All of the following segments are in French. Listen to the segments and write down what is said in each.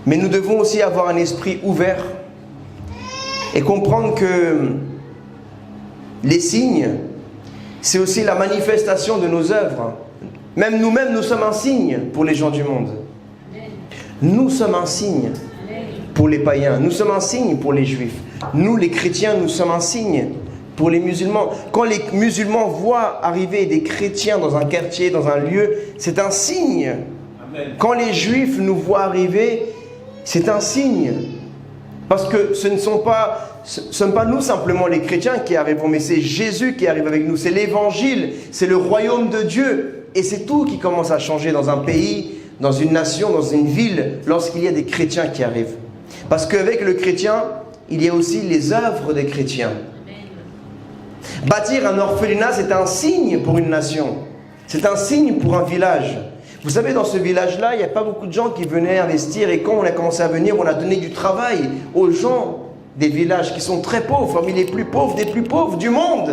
Mais nous devons aussi avoir un esprit ouvert et comprendre que les signes, c'est aussi la manifestation de nos œuvres. Même nous-mêmes, nous sommes un signe pour les gens du monde. Nous sommes un signe pour les païens. Nous sommes un signe pour les juifs. Nous, les chrétiens, nous sommes un signe pour les musulmans. Quand les musulmans voient arriver des chrétiens dans un quartier, dans un lieu, c'est un signe. Amen. Quand les juifs nous voient arriver, c'est un signe. Parce que ce ne sont pas nous simplement les chrétiens qui arrivons, mais c'est Jésus qui arrive avec nous. C'est l'évangile, c'est le royaume de Dieu. Et c'est tout qui commence à changer dans un pays, dans une nation, dans une ville, lorsqu'il y a des chrétiens qui arrivent. Parce qu'avec le chrétien, il y a aussi les œuvres des chrétiens. Bâtir un orphelinat, c'est un signe pour une nation. C'est un signe pour un village. Vous savez, dans ce village-là, il n'y a pas beaucoup de gens qui venaient investir. Et quand on a commencé à venir, on a donné du travail aux gens des villages qui sont très pauvres, parmi les plus pauvres des plus pauvres du monde.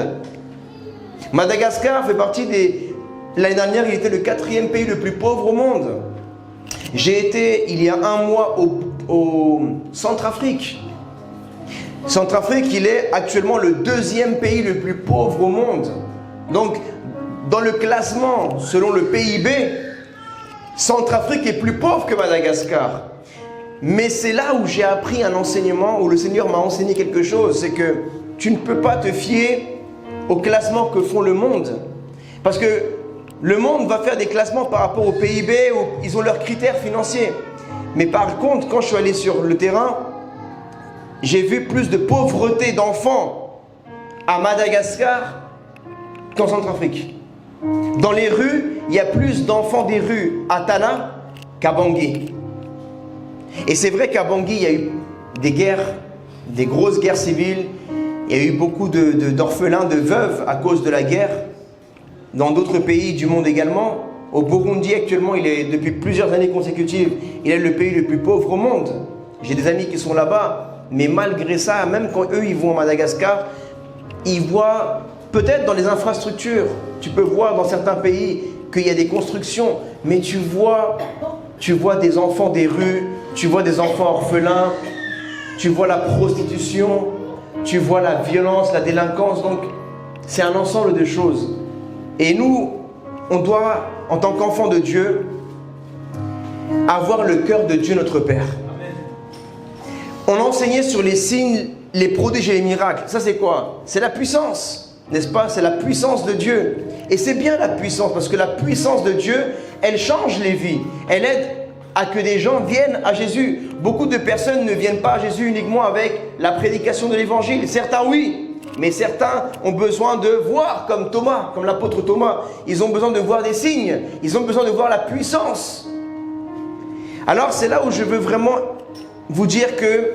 Madagascar fait partie des... L'année dernière, il était le 4e pays le plus pauvre au monde. J'ai été, il y a un mois, au Centrafrique. Centrafrique, il est actuellement le 2e pays le plus pauvre au monde. Donc, dans le classement, selon le PIB, Centrafrique est plus pauvre que Madagascar. Mais c'est là où j'ai appris un enseignement, où le Seigneur m'a enseigné quelque chose. C'est que tu ne peux pas te fier au classement que font le monde. Parce que le monde va faire des classements par rapport au PIB, où ils ont leurs critères financiers. Mais par contre, quand je suis allé sur le terrain, j'ai vu plus de pauvreté d'enfants à Madagascar qu'en Centrafrique. Dans les rues, il y a plus d'enfants des rues à Tana qu'à Bangui. Et c'est vrai qu'à Bangui, il y a eu des guerres, des grosses guerres civiles. Il y a eu beaucoup d'orphelins, de veuves à cause de la guerre. Dans d'autres pays du monde également. Au Burundi, actuellement, il est, depuis plusieurs années consécutives, il est le pays le plus pauvre au monde. J'ai des amis qui sont là-bas, mais malgré ça, même quand eux, ils vont à Madagascar, ils voient, peut-être dans les infrastructures, tu peux voir dans certains pays qu'il y a des constructions, mais tu vois des enfants des rues, tu vois des enfants orphelins, tu vois la prostitution, tu vois la violence, la délinquance. Donc, c'est un ensemble de choses. Et nous, on doit, en tant qu'enfants de Dieu, avoir le cœur de Dieu notre Père. On enseignait sur les signes, les prodiges et les miracles. Ça c'est quoi? C'est la puissance, n'est-ce pas? C'est la puissance de Dieu. Et c'est bien la puissance, parce que la puissance de Dieu, elle change les vies. Elle aide à que des gens viennent à Jésus. Beaucoup de personnes ne viennent pas à Jésus uniquement avec la prédication de l'évangile. Certains oui. Mais certains ont besoin de voir, comme Thomas, comme l'apôtre Thomas. Ils ont besoin de voir des signes. Ils ont besoin de voir la puissance. Alors c'est là où je veux vraiment vous dire que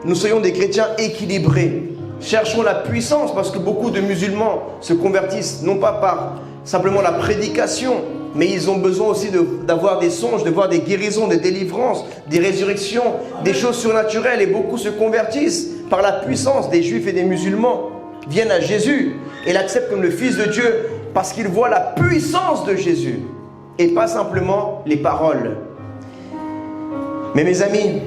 nous soyons des chrétiens équilibrés. Cherchons la puissance, parce que beaucoup de musulmans se convertissent, non pas par simplement la prédication, mais ils ont besoin aussi d'avoir des songes, de voir des guérisons, des délivrances, des résurrections, des choses surnaturelles. Et beaucoup se convertissent par la puissance. Des juifs et des musulmans viennent à Jésus et l'acceptent comme le Fils de Dieu parce qu'ils voient la puissance de Jésus et pas simplement les paroles. Mais mes amis,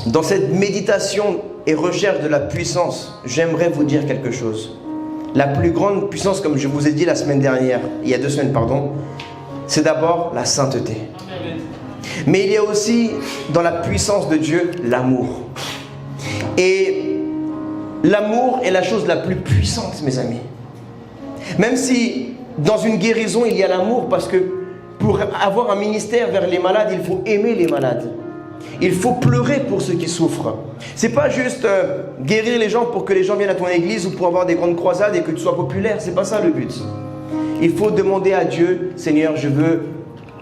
dans cette méditation et recherche de la puissance, j'aimerais vous dire quelque chose. La plus grande puissance, comme je vous ai dit la semaine dernière, il y a 2 semaines, pardon, c'est d'abord la sainteté. Mais il y a aussi dans la puissance de Dieu l'amour. Et l'amour est la chose la plus puissante, mes amis. Même si dans une guérison, il y a l'amour, parce que pour avoir un ministère vers les malades, il faut aimer les malades. Il faut pleurer pour ceux qui souffrent. C'est pas juste guérir les gens pour que les gens viennent à ton église ou pour avoir des grandes croisades et que tu sois populaire. C'est pas ça le but. Il faut demander à Dieu, Seigneur, je veux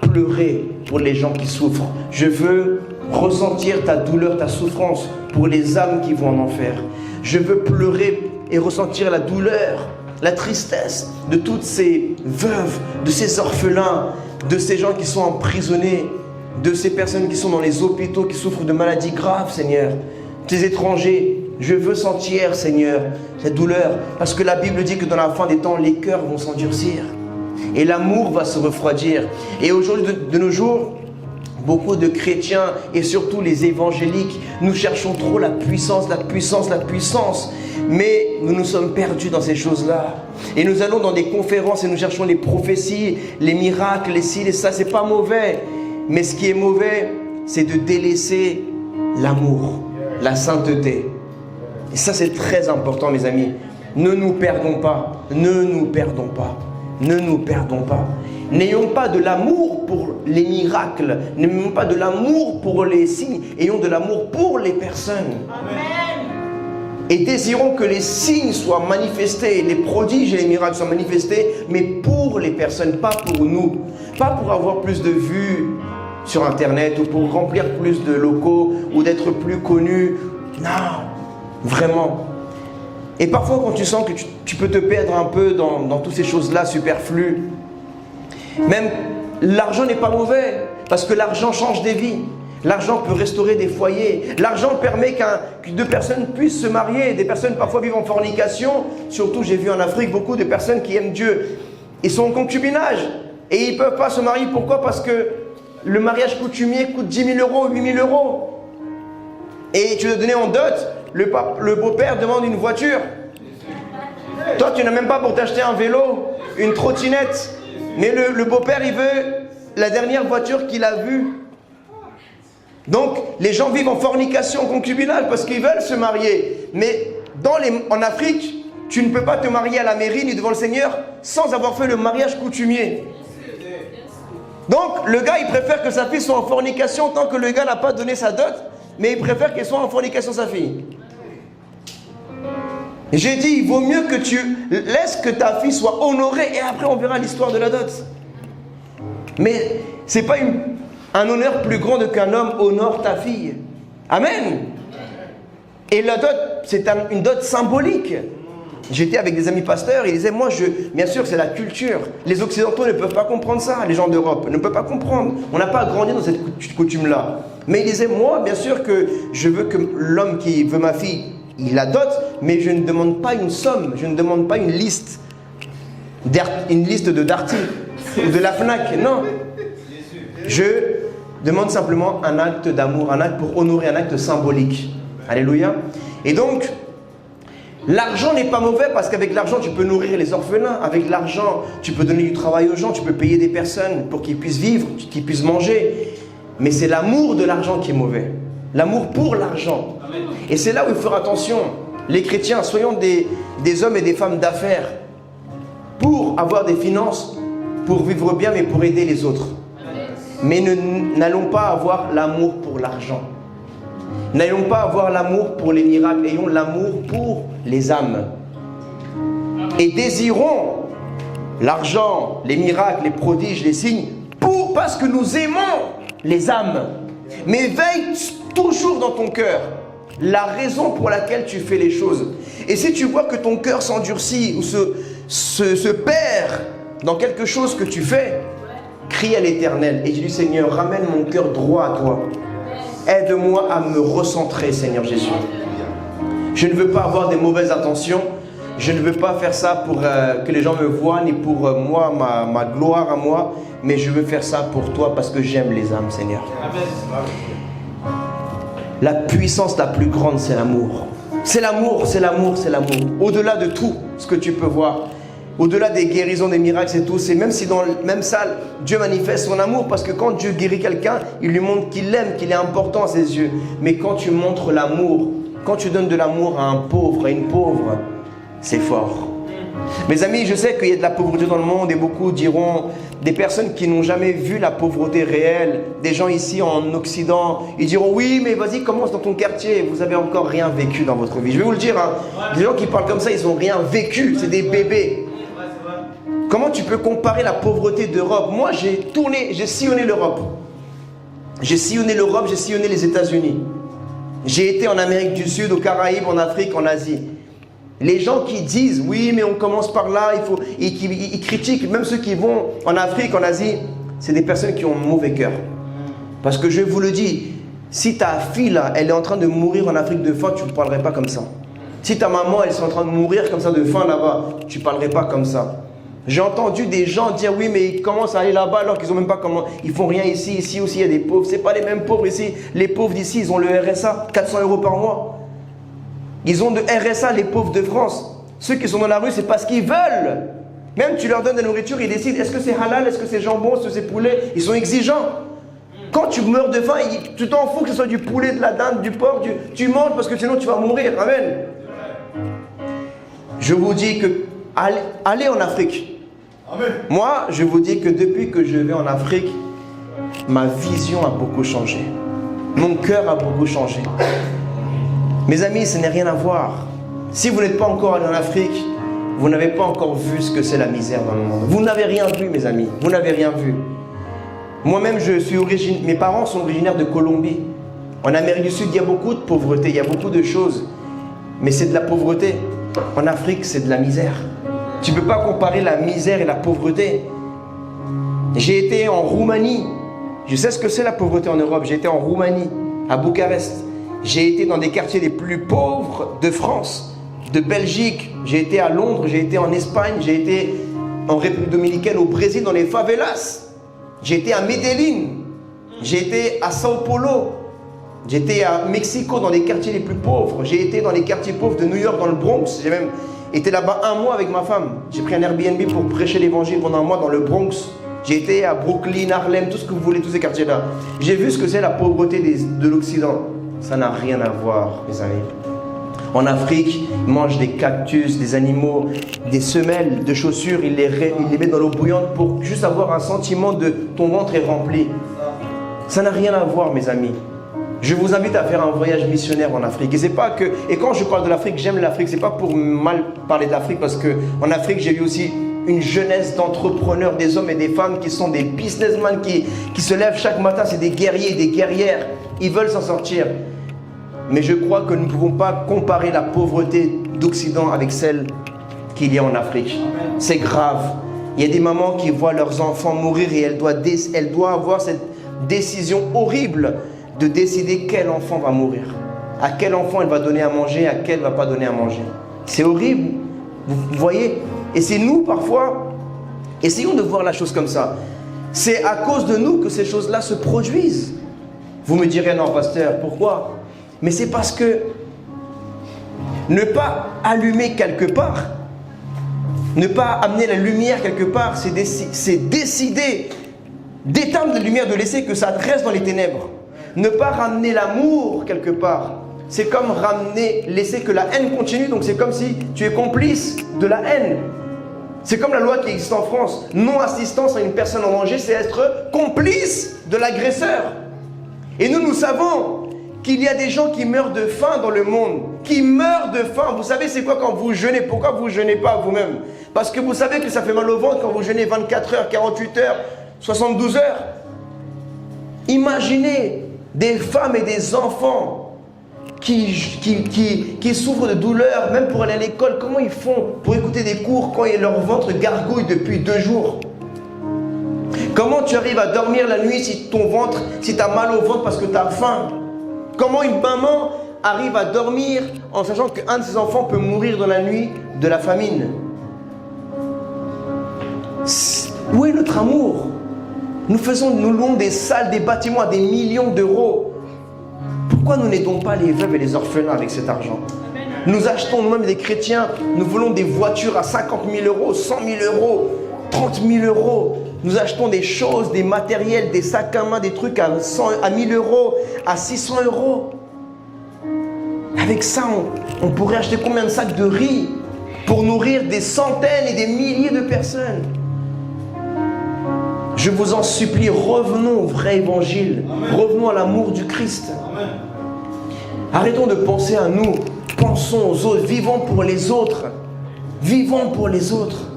pleurer pour les gens qui souffrent. Je veux ressentir ta douleur, ta souffrance pour les âmes qui vont en enfer. Je veux pleurer et ressentir la douleur, la tristesse de toutes ces veuves, de ces orphelins, de ces gens qui sont emprisonnés, de ces personnes qui sont dans les hôpitaux, qui souffrent de maladies graves, Seigneur. Ces étrangers, je veux sentir, Seigneur, cette douleur. Parce que la Bible dit que dans la fin des temps, les cœurs vont s'endurcir. Et l'amour va se refroidir. Et aujourd'hui, de nos jours, Beaucoup de chrétiens et surtout les évangéliques, nous cherchons trop la puissance, la puissance, la puissance. Mais nous nous sommes perdus dans ces choses-là. Et nous allons dans des conférences et nous cherchons les prophéties, les miracles, les ci, les ça. C'est pas mauvais. Mais ce qui est mauvais, c'est de délaisser l'amour, la sainteté. Et ça, c'est très important, mes amis. Ne nous perdons pas. Ne nous perdons pas. Ne nous perdons pas. N'ayons pas de l'amour pour les miracles. N'ayons pas de l'amour pour les signes. Ayons de l'amour pour les personnes. Amen. Et désirons que les signes soient manifestés, les prodiges et les miracles soient manifestés, mais pour les personnes, pas pour nous. Pas pour avoir plus de vues sur Internet ou pour remplir plus de locaux ou d'être plus connu. Non, vraiment. Et parfois, quand tu sens que tu peux te perdre un peu dans toutes ces choses-là superflues, même l'argent n'est pas mauvais, parce que l'argent change des vies. L'argent peut restaurer des foyers. L'argent permet que deux personnes puissent se marier. Des personnes parfois vivent en fornication. Surtout, j'ai vu en Afrique beaucoup de personnes qui aiment Dieu. Ils sont en concubinage. Et ils ne peuvent pas se marier. Pourquoi? Parce que le mariage coutumier coûte 10 000 euros, 8 000 euros. Et tu dois donner en dot. Le beau-père demande une voiture. Toi, tu n'as même pas pour t'acheter un vélo, une trottinette. Mais le beau-père, il veut la dernière voiture qu'il a vue. Donc, les gens vivent en fornication, en concubinage, parce qu'ils veulent se marier. Mais en Afrique, tu ne peux pas te marier à la mairie ni devant le Seigneur sans avoir fait le mariage coutumier. Donc, le gars, il préfère que sa fille soit en fornication tant que le gars n'a pas donné sa dot, mais il préfère qu'elle soit en fornication sa fille. J'ai dit, il vaut mieux que tu laisses que ta fille soit honorée et après on verra l'histoire de la dot. Mais ce n'est pas un honneur plus grand qu'un homme honore ta fille. Amen. Et la dot, c'est une dot symbolique. J'étais avec des amis pasteurs, ils disaient, moi, bien sûr, c'est la culture. Les Occidentaux ne peuvent pas comprendre ça, les gens d'Europe ne peuvent pas comprendre. On n'a pas grandi dans cette coutume-là. Mais ils disaient, moi, bien sûr que je veux que l'homme qui veut ma fille, il la dote, mais je ne demande pas une somme, je ne demande pas une liste de Darty ou de la FNAC, non. Je demande simplement un acte d'amour, un acte pour honorer, un acte symbolique. Alléluia. Et donc, l'argent n'est pas mauvais parce qu'avec l'argent, tu peux nourrir les orphelins. Avec l'argent, tu peux donner du travail aux gens, tu peux payer des personnes pour qu'ils puissent vivre, qu'ils puissent manger. Mais c'est l'amour de l'argent qui est mauvais. L'amour pour l'argent. Et c'est là où il faut faire attention. Les chrétiens, soyons des hommes et des femmes d'affaires pour avoir des finances, pour vivre bien, mais pour aider les autres. Mais n'allons pas avoir l'amour pour l'argent. N'ayons pas avoir l'amour pour les miracles, ayons l'amour pour les âmes. Et désirons l'argent, les miracles, les prodiges, les signes, parce que nous aimons les âmes. Mais veille toujours dans ton cœur la raison pour laquelle tu fais les choses. Et si tu vois que ton cœur s'endurcit ou se perd dans quelque chose que tu fais, crie à l'Éternel et dis, Seigneur, ramène mon cœur droit à toi. Aide-moi à me recentrer, Seigneur Jésus. Je ne veux pas avoir des mauvaises intentions. Je ne veux pas faire ça pour que les gens me voient, ni pour moi, ma gloire à moi. Mais je veux faire ça pour toi parce que j'aime les âmes, Seigneur. La puissance la plus grande, c'est l'amour. C'est l'amour, c'est l'amour, c'est l'amour. Au-delà de tout ce que tu peux voir, au-delà des guérisons, des miracles, c'est tout. C'est même si dans la même salle, Dieu manifeste son amour. Parce que quand Dieu guérit quelqu'un, il lui montre qu'il l'aime, qu'il est important à ses yeux. Mais quand tu montres l'amour, quand tu donnes de l'amour à un pauvre, à une pauvre, c'est fort. Mes amis, je sais qu'il y a de la pauvreté dans le monde et beaucoup diront, des personnes qui n'ont jamais vu la pauvreté réelle, des gens ici en Occident, ils diront oui, mais vas-y, commence dans ton quartier, vous avez encore rien vécu dans votre vie. Je vais vous le dire, hein, les gens qui parlent comme ça, ils n'ont rien vécu, c'est des bébés. Comment tu peux comparer la pauvreté d'Europe? Moi, j'ai sillonné l'Europe. J'ai sillonné l'Europe, j'ai sillonné les États-Unis. J'ai été en Amérique du Sud, aux Caraïbes, en Afrique, en Asie. Les gens qui disent, oui, mais on commence par là, ils critiquent, même ceux qui vont en Afrique, en Asie, c'est des personnes qui ont un mauvais cœur. Parce que je vous le dis, si ta fille, là, elle est en train de mourir en Afrique de faim, tu ne parlerais pas comme ça. Si ta maman, elle est en train de mourir comme ça de faim là-bas, tu ne parlerais pas comme ça. J'ai entendu des gens dire oui, mais ils commencent à aller là-bas alors qu'ils n'ont même pas comment. Ils font rien ici. Ici aussi, il y a des pauvres. Ce n'est pas les mêmes pauvres ici. Les pauvres d'ici, ils ont le RSA, 400 € par mois. Ils ont de RSA, les pauvres de France. Ceux qui sont dans la rue, c'est parce qu'ils veulent. Même tu leur donnes de la nourriture, ils décident est-ce que c'est halal, est-ce que c'est jambon, est-ce que c'est poulet. Ils sont exigeants. Quand tu meurs de faim, tu t'en fous que ce soit du poulet, de la dinde, du porc, tu manges parce que sinon tu vas mourir. Amen. Je vous dis que allez en Afrique. Amen. Moi, je vous dis que depuis que je vais en Afrique, ma vision a beaucoup changé. Mon cœur a beaucoup changé. Mes amis, ce n'est rien à voir. Si vous n'êtes pas encore allé en Afrique, vous n'avez pas encore vu ce que c'est la misère dans le monde. Vous n'avez rien vu, mes amis. Vous n'avez rien vu. Moi-même, mes parents sont originaires de Colombie. En Amérique du Sud, il y a beaucoup de pauvreté, il y a beaucoup de choses. Mais c'est de la pauvreté. En Afrique, c'est de la misère. Tu ne peux pas comparer la misère et la pauvreté. J'ai été en Roumanie. Je sais ce que c'est la pauvreté en Europe. J'ai été en Roumanie, à Bucarest. J'ai été dans des quartiers les plus pauvres de France, de Belgique. J'ai été à Londres, j'ai été en Espagne, j'ai été en République dominicaine, au Brésil, dans les favelas. J'ai été à Medellín, j'ai été à Sao Paulo, j'ai été à Mexico, dans les quartiers les plus pauvres. J'ai été dans les quartiers pauvres de New York, dans le Bronx. J'ai même été là-bas 1 moin avec ma femme. J'ai pris un Airbnb pour prêcher l'évangile pendant 1 mois dans le Bronx. J'ai été à Brooklyn, Harlem, tout ce que vous voulez, tous ces quartiers-là. J'ai vu ce que c'est la pauvreté de l'Occident. Ça n'a rien à voir, mes amis. En Afrique, ils mangent des cactus, des animaux, des semelles de chaussures, ils les mettent dans l'eau bouillante pour juste avoir un sentiment de ton ventre est rempli. Ça n'a rien à voir, mes amis. Je vous invite à faire un voyage missionnaire en Afrique. Et c'est pas que. Et quand je parle de l'Afrique, j'aime l'Afrique. C'est pas pour mal parler de l'Afrique, parce que en Afrique, j'ai vu aussi une jeunesse d'entrepreneurs, des hommes et des femmes qui sont des businessmen qui se lèvent chaque matin. C'est des guerriers, des guerrières. Ils veulent s'en sortir. Mais je crois que nous ne pouvons pas comparer la pauvreté d'Occident avec celle qu'il y a en Afrique. C'est grave. Il y a des mamans qui voient leurs enfants mourir et elles doivent avoir cette décision horrible de décider quel enfant va mourir. À quel enfant elle va donner à manger, à quel elle ne va pas donner à manger. C'est horrible. Vous voyez? Et c'est nous, parfois, essayons de voir la chose comme ça. C'est à cause de nous que ces choses-là se produisent. Vous me direz, non, pasteur, pourquoi? Mais c'est parce que ne pas allumer quelque part, ne pas amener la lumière quelque part, c'est décider d'éteindre la lumière, de laisser que ça reste dans les ténèbres. Ne pas ramener l'amour quelque part, c'est comme laisser que la haine continue. Donc c'est comme si tu es complice de la haine. C'est comme la loi qui existe en France. Non-assistance à une personne en danger, c'est être complice de l'agresseur. Et nous savons qu'il y a des gens qui meurent de faim dans le monde, qui meurent de faim. Vous savez c'est quoi quand vous jeûnez? Pourquoi vous ne jeûnez pas vous-même? Parce que vous savez que ça fait mal au ventre quand vous jeûnez 24 heures, 48 heures, 72 heures. Imaginez des femmes et des enfants qui souffrent de douleurs, même pour aller à l'école. Comment ils font pour écouter des cours quand leur ventre gargouille depuis 2 jours? Comment tu arrives à dormir la nuit si tu as mal au ventre parce que tu as faim? Comment une maman arrive à dormir en sachant qu'un de ses enfants peut mourir dans la nuit de la famine? Où est notre amour? Nous louons des salles, des bâtiments à des millions d'euros. Pourquoi nous n'aidons pas les veuves et les orphelins avec cet argent? Nous achetons nous-mêmes des chrétiens, nous voulons des voitures à 50 000 euros, 100 000 euros, 30 000 euros. Nous achetons des choses, des matériels, des sacs à main, des trucs à 1 000 euros, à 600 euros. Avec ça, on pourrait acheter combien de sacs de riz pour nourrir des centaines et des milliers de personnes? Je vous en supplie, revenons au vrai évangile. Amen. Revenons à l'amour du Christ. Amen. Arrêtons de penser à nous. Pensons aux autres. Vivons pour les autres. Vivons pour les autres.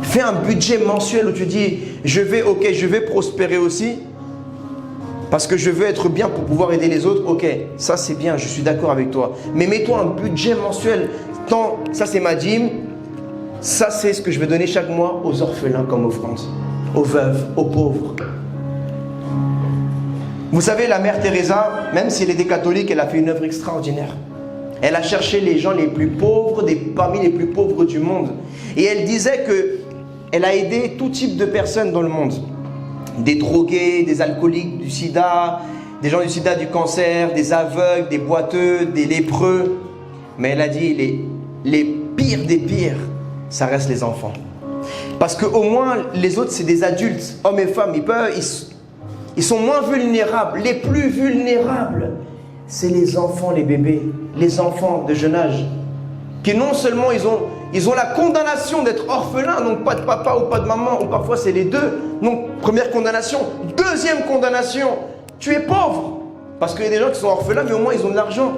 Fais un budget mensuel où tu dis, je vais prospérer aussi. Parce que je veux être bien pour pouvoir aider les autres. Ok, ça c'est bien, je suis d'accord avec toi. Mais mets-toi un budget mensuel. Ça c'est ma dîme. Ça c'est ce que je vais donner chaque mois aux orphelins comme offrande. Aux veuves, aux pauvres. Vous savez, la mère Teresa, même si elle était catholique, elle a fait une œuvre extraordinaire. Elle a cherché les gens les plus pauvres, parmi les plus pauvres du monde. Et elle disait que elle a aidé tout type de personnes dans le monde. Des drogués, des alcooliques, du sida, des gens du sida, du cancer, des aveugles, des boiteux, des lépreux. Mais elle a dit, les pires des pires, ça reste les enfants. Parce qu'au moins, les autres, c'est des adultes, hommes et femmes. Ils sont moins vulnérables. Les plus vulnérables, c'est les enfants, les bébés, les enfants de jeune âge. Qui non seulement ils ont la condamnation d'être orphelins, donc pas de papa ou pas de maman, ou parfois c'est les deux. Donc première condamnation. Deuxième condamnation, tu es pauvre. Parce qu'il y a des gens qui sont orphelins, mais au moins ils ont de l'argent.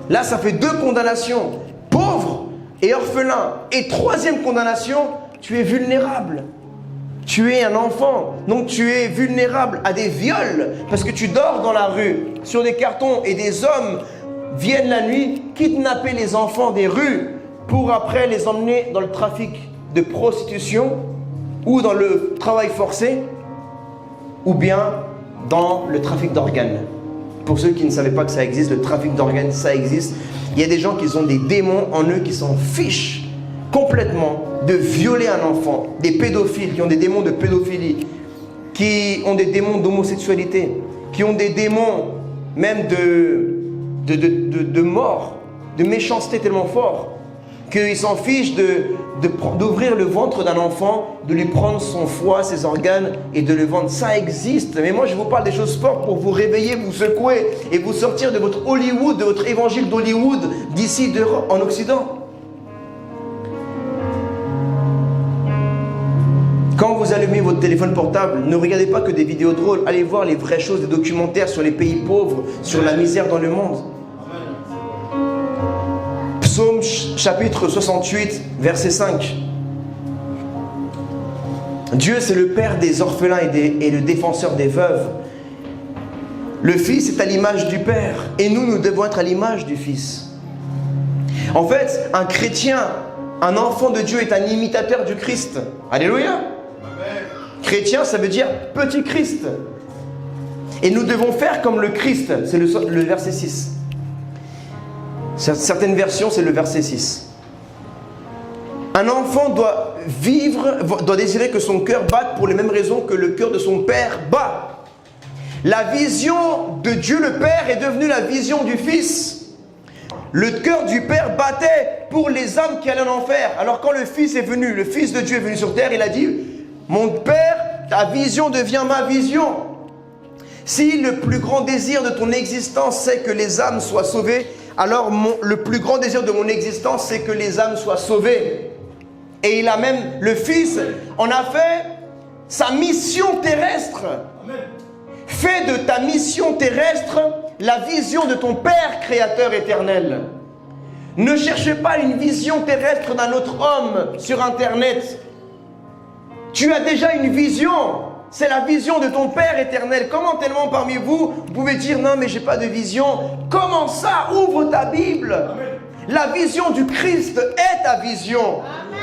Là, ça fait 2 condamnations. Pauvre et orphelin. Et troisième condamnation, tu es vulnérable. Tu es un enfant, donc tu es vulnérable à des viols. Parce que tu dors dans la rue, sur des cartons, et des hommes viennent la nuit kidnapper les enfants des rues pour après les emmener dans le trafic de prostitution ou dans le travail forcé ou bien dans le trafic d'organes. Pour ceux qui ne savaient pas que ça existe, le trafic d'organes, ça existe. Il y a des gens qui ont des démons en eux qui s'en fichent complètement de violer un enfant. Des pédophiles qui ont des démons de pédophilie, qui ont des démons d'homosexualité, qui ont des démons même de mort, de méchanceté tellement fort qu'ils s'en fichent d'ouvrir le ventre d'un enfant, de lui prendre son foie, ses organes et de le vendre. Ça existe. Mais moi je vous parle des choses fortes pour vous réveiller, vous secouer et vous sortir de votre Hollywood, de votre évangile d'Hollywood, d'ici, d'Europe, en Occident. Quand vous allumez votre téléphone portable, ne regardez pas que des vidéos drôles. Allez voir les vraies choses, des documentaires sur les pays pauvres, sur la misère dans le monde. Psaume chapitre 68, verset 5. Dieu, c'est le père des orphelins et le défenseur des veuves. Le Fils est à l'image du Père. Et nous devons être à l'image du Fils. En fait, un chrétien, un enfant de Dieu est un imitateur du Christ. Alléluia. Chrétien, ça veut dire petit Christ. Et nous devons faire comme le Christ. C'est le verset 6. Certaines versions, c'est le verset 6. Un enfant doit désirer que son cœur batte pour les mêmes raisons que le cœur de son père bat. La vision de Dieu le Père est devenue la vision du Fils. Le cœur du Père battait pour les âmes qui allaient en enfer. Alors quand le Fils est venu, le Fils de Dieu est venu sur terre, il a dit: mon Père, ta vision devient ma vision. Si le plus grand désir de ton existence c'est que les âmes soient sauvées, alors le plus grand désir de mon existence c'est que les âmes soient sauvées. Et il a même, le Fils en a fait sa mission terrestre. Amen. Fais de ta mission terrestre la vision de ton Père créateur éternel. Ne cherche pas une vision terrestre d'un autre homme sur Internet. Tu as déjà une vision. C'est la vision de ton Père éternel. Comment tellement parmi vous pouvez dire non mais j'ai pas de vision? Comment ça? Ouvre ta Bible. Amen. La vision du Christ est ta vision. Amen.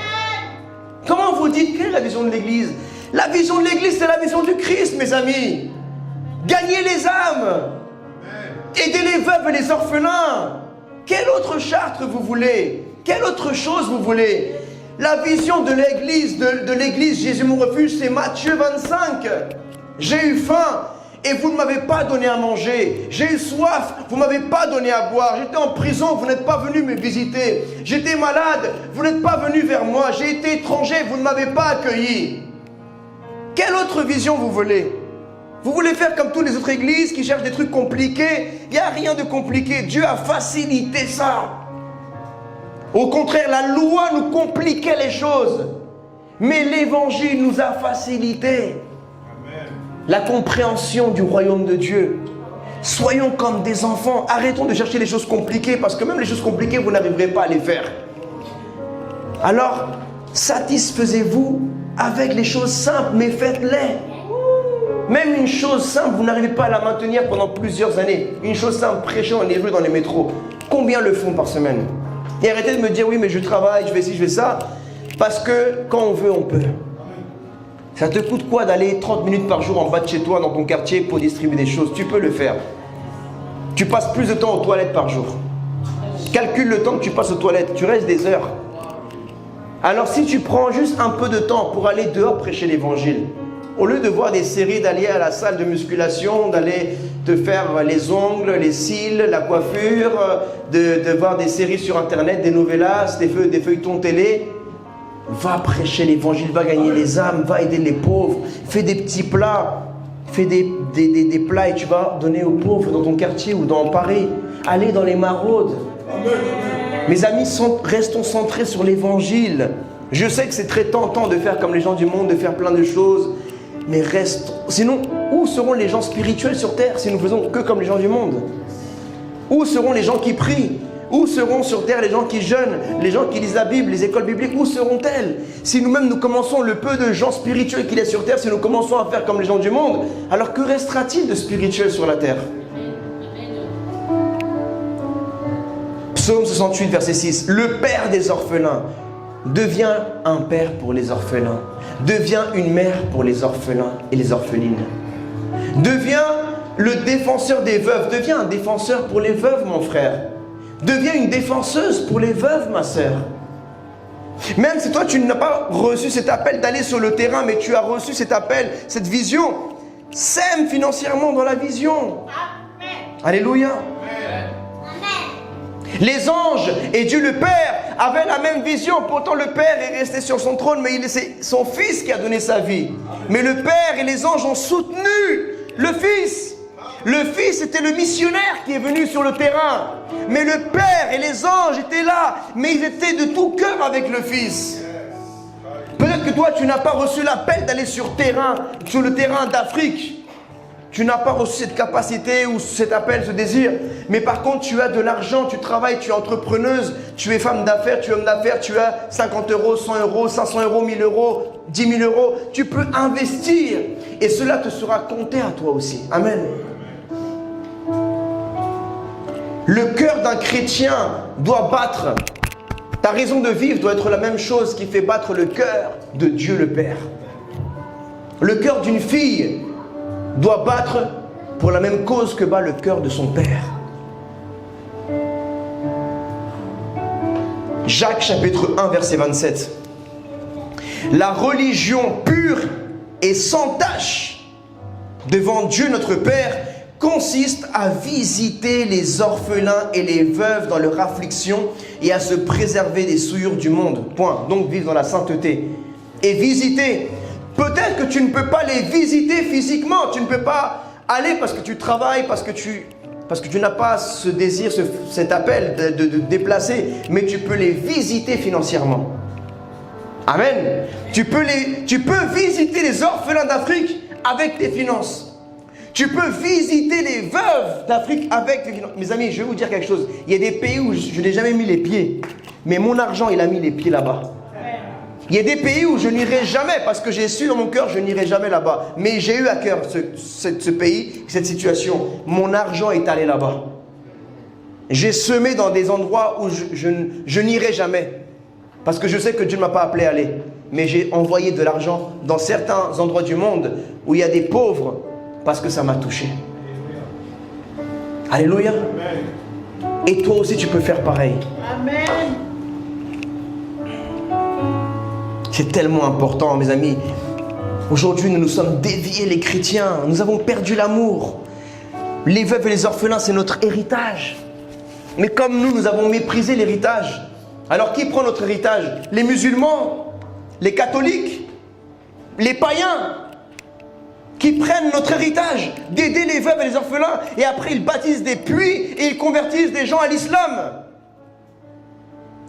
Comment vous dites quelle est la vision de l'Église? La vision de l'Église c'est la vision du Christ, mes amis. Gagner les âmes. Aider les veuves et les orphelins. Quelle autre charte vous voulez? Quelle autre chose vous voulez? La vision de l'Église, de l'Église Jésus mon refuge, c'est Matthieu 25. J'ai eu faim et vous ne m'avez pas donné à manger. J'ai eu soif, vous ne m'avez pas donné à boire. J'étais en prison, vous n'êtes pas venu me visiter. J'étais malade, vous n'êtes pas venu vers moi. J'ai été étranger, vous ne m'avez pas accueilli. Quelle autre vision vous voulez? Vous voulez faire comme toutes les autres églises qui cherchent des trucs compliqués? Il n'y a rien de compliqué. Dieu a facilité ça. Au contraire, la loi nous compliquait les choses. Mais l'évangile nous a facilité la compréhension du royaume de Dieu. Soyons comme des enfants. Arrêtons de chercher les choses compliquées parce que même les choses compliquées, vous n'arriverez pas à les faire. Alors, satisfaisez-vous avec les choses simples, mais faites-les. Même une chose simple, vous n'arrivez pas à la maintenir pendant plusieurs années. Une chose simple, prêcher dans les rues, dans les métros. Combien le font par semaine? Et arrêtez de me dire, oui, mais je travaille, je fais ci, je fais ça. Parce que quand on veut, on peut. Ça te coûte quoi d'aller 30 minutes par jour en bas de chez toi, dans ton quartier, pour distribuer des choses? Tu peux le faire. Tu passes plus de temps aux toilettes par jour. Calcule le temps que tu passes aux toilettes. Tu restes des heures. Alors si tu prends juste un peu de temps pour aller dehors prêcher l'évangile, au lieu de voir des séries, d'aller à la salle de musculation, d'aller te faire les ongles, les cils, la coiffure, de voir des séries sur internet, des novellas, des feuilletons télé, va prêcher l'évangile, va gagner les âmes, va aider les pauvres, fais des petits plats, fais des plats et tu vas donner aux pauvres dans ton quartier ou dans Paris. Allez dans les maraudes. Mes amis, restons centrés sur l'évangile. Je sais que c'est très tentant de faire comme les gens du monde, de faire plein de choses, mais restons. Sinon, où seront les gens spirituels sur terre si nous faisons que comme les gens du monde? Où seront les gens qui prient? Où seront sur terre les gens qui jeûnent, les gens qui lisent la Bible, les écoles bibliques? Où seront-elles? Si nous-mêmes nous commençons, le peu de gens spirituels qu'il y a sur terre, si nous commençons à faire comme les gens du monde, alors que restera-t-il de spirituel sur la terre? Psaume 68, verset 6. Le père des orphelins devient un père pour les orphelins, devient une mère pour les orphelins et les orphelines, devient le défenseur des veuves, devient un défenseur pour les veuves, mon frère. Deviens une défenseuse pour les veuves, ma sœur. Même si toi, tu n'as pas reçu cet appel d'aller sur le terrain, mais tu as reçu cet appel, cette vision, sème financièrement dans la vision. Amen. Alléluia. Amen. Les anges et Dieu le Père avaient la même vision. Pourtant, le Père est resté sur son trône, mais c'est son Fils qui a donné sa vie. Mais le Père et les anges ont soutenu le Fils. Le Fils était le missionnaire qui est venu sur le terrain. Mais le Père et les anges étaient là. Mais ils étaient de tout cœur avec le Fils. Peut-être que toi, tu n'as pas reçu l'appel d'aller sur le terrain d'Afrique. Tu n'as pas reçu cette capacité ou cet appel, ce désir. Mais par contre, tu as de l'argent, tu travailles, tu es entrepreneuse, tu es femme d'affaires, tu es homme d'affaires, tu as 50 euros, 100 euros, 500 euros, 1000 euros, 10 000 euros. Tu peux investir et cela te sera compté à toi aussi. Amen. Le cœur d'un chrétien doit battre. Ta raison de vivre doit être la même chose qui fait battre le cœur de Dieu le Père. Le cœur d'une fille doit battre pour la même cause que bat le cœur de son père. Jacques chapitre 1 verset 27. La religion pure et sans tache devant Dieu notre Père consiste à visiter les orphelins et les veuves dans leur affliction et à se préserver des souillures du monde. Point. Donc vivre dans la sainteté. Et visiter. Peut-être que tu ne peux pas les visiter physiquement. Tu ne peux pas aller parce que tu travailles, parce que tu n'as pas ce désir, cet appel de déplacer. Mais tu peux les visiter financièrement. Amen. Tu peux visiter les orphelins d'Afrique avec tes finances. Tu peux visiter les veuves d'Afrique avec tes finances. Mes amis, je vais vous dire quelque chose. Il y a des pays où je n'ai jamais mis les pieds. Mais mon argent, il a mis les pieds là-bas. Il y a des pays où je n'irai jamais parce que j'ai su dans mon cœur, je n'irai jamais là-bas. Mais j'ai eu à cœur ce pays, cette situation. Mon argent est allé là-bas. J'ai semé dans des endroits où je n'irai jamais. Parce que je sais que Dieu ne m'a pas appelé à aller. Mais j'ai envoyé de l'argent dans certains endroits du monde où il y a des pauvres parce que ça m'a touché. Alléluia. Et toi aussi tu peux faire pareil. Amen. C'est tellement important, mes amis. Aujourd'hui, nous nous sommes déviés, les chrétiens. Nous avons perdu l'amour. Les veuves et les orphelins, c'est notre héritage. Mais comme nous avons méprisé l'héritage. Alors, qui prend notre héritage? Les musulmans, les catholiques, les païens, qui prennent notre héritage d'aider les veuves et les orphelins. Et après, ils bâtissent des puits et ils convertissent des gens à l'islam.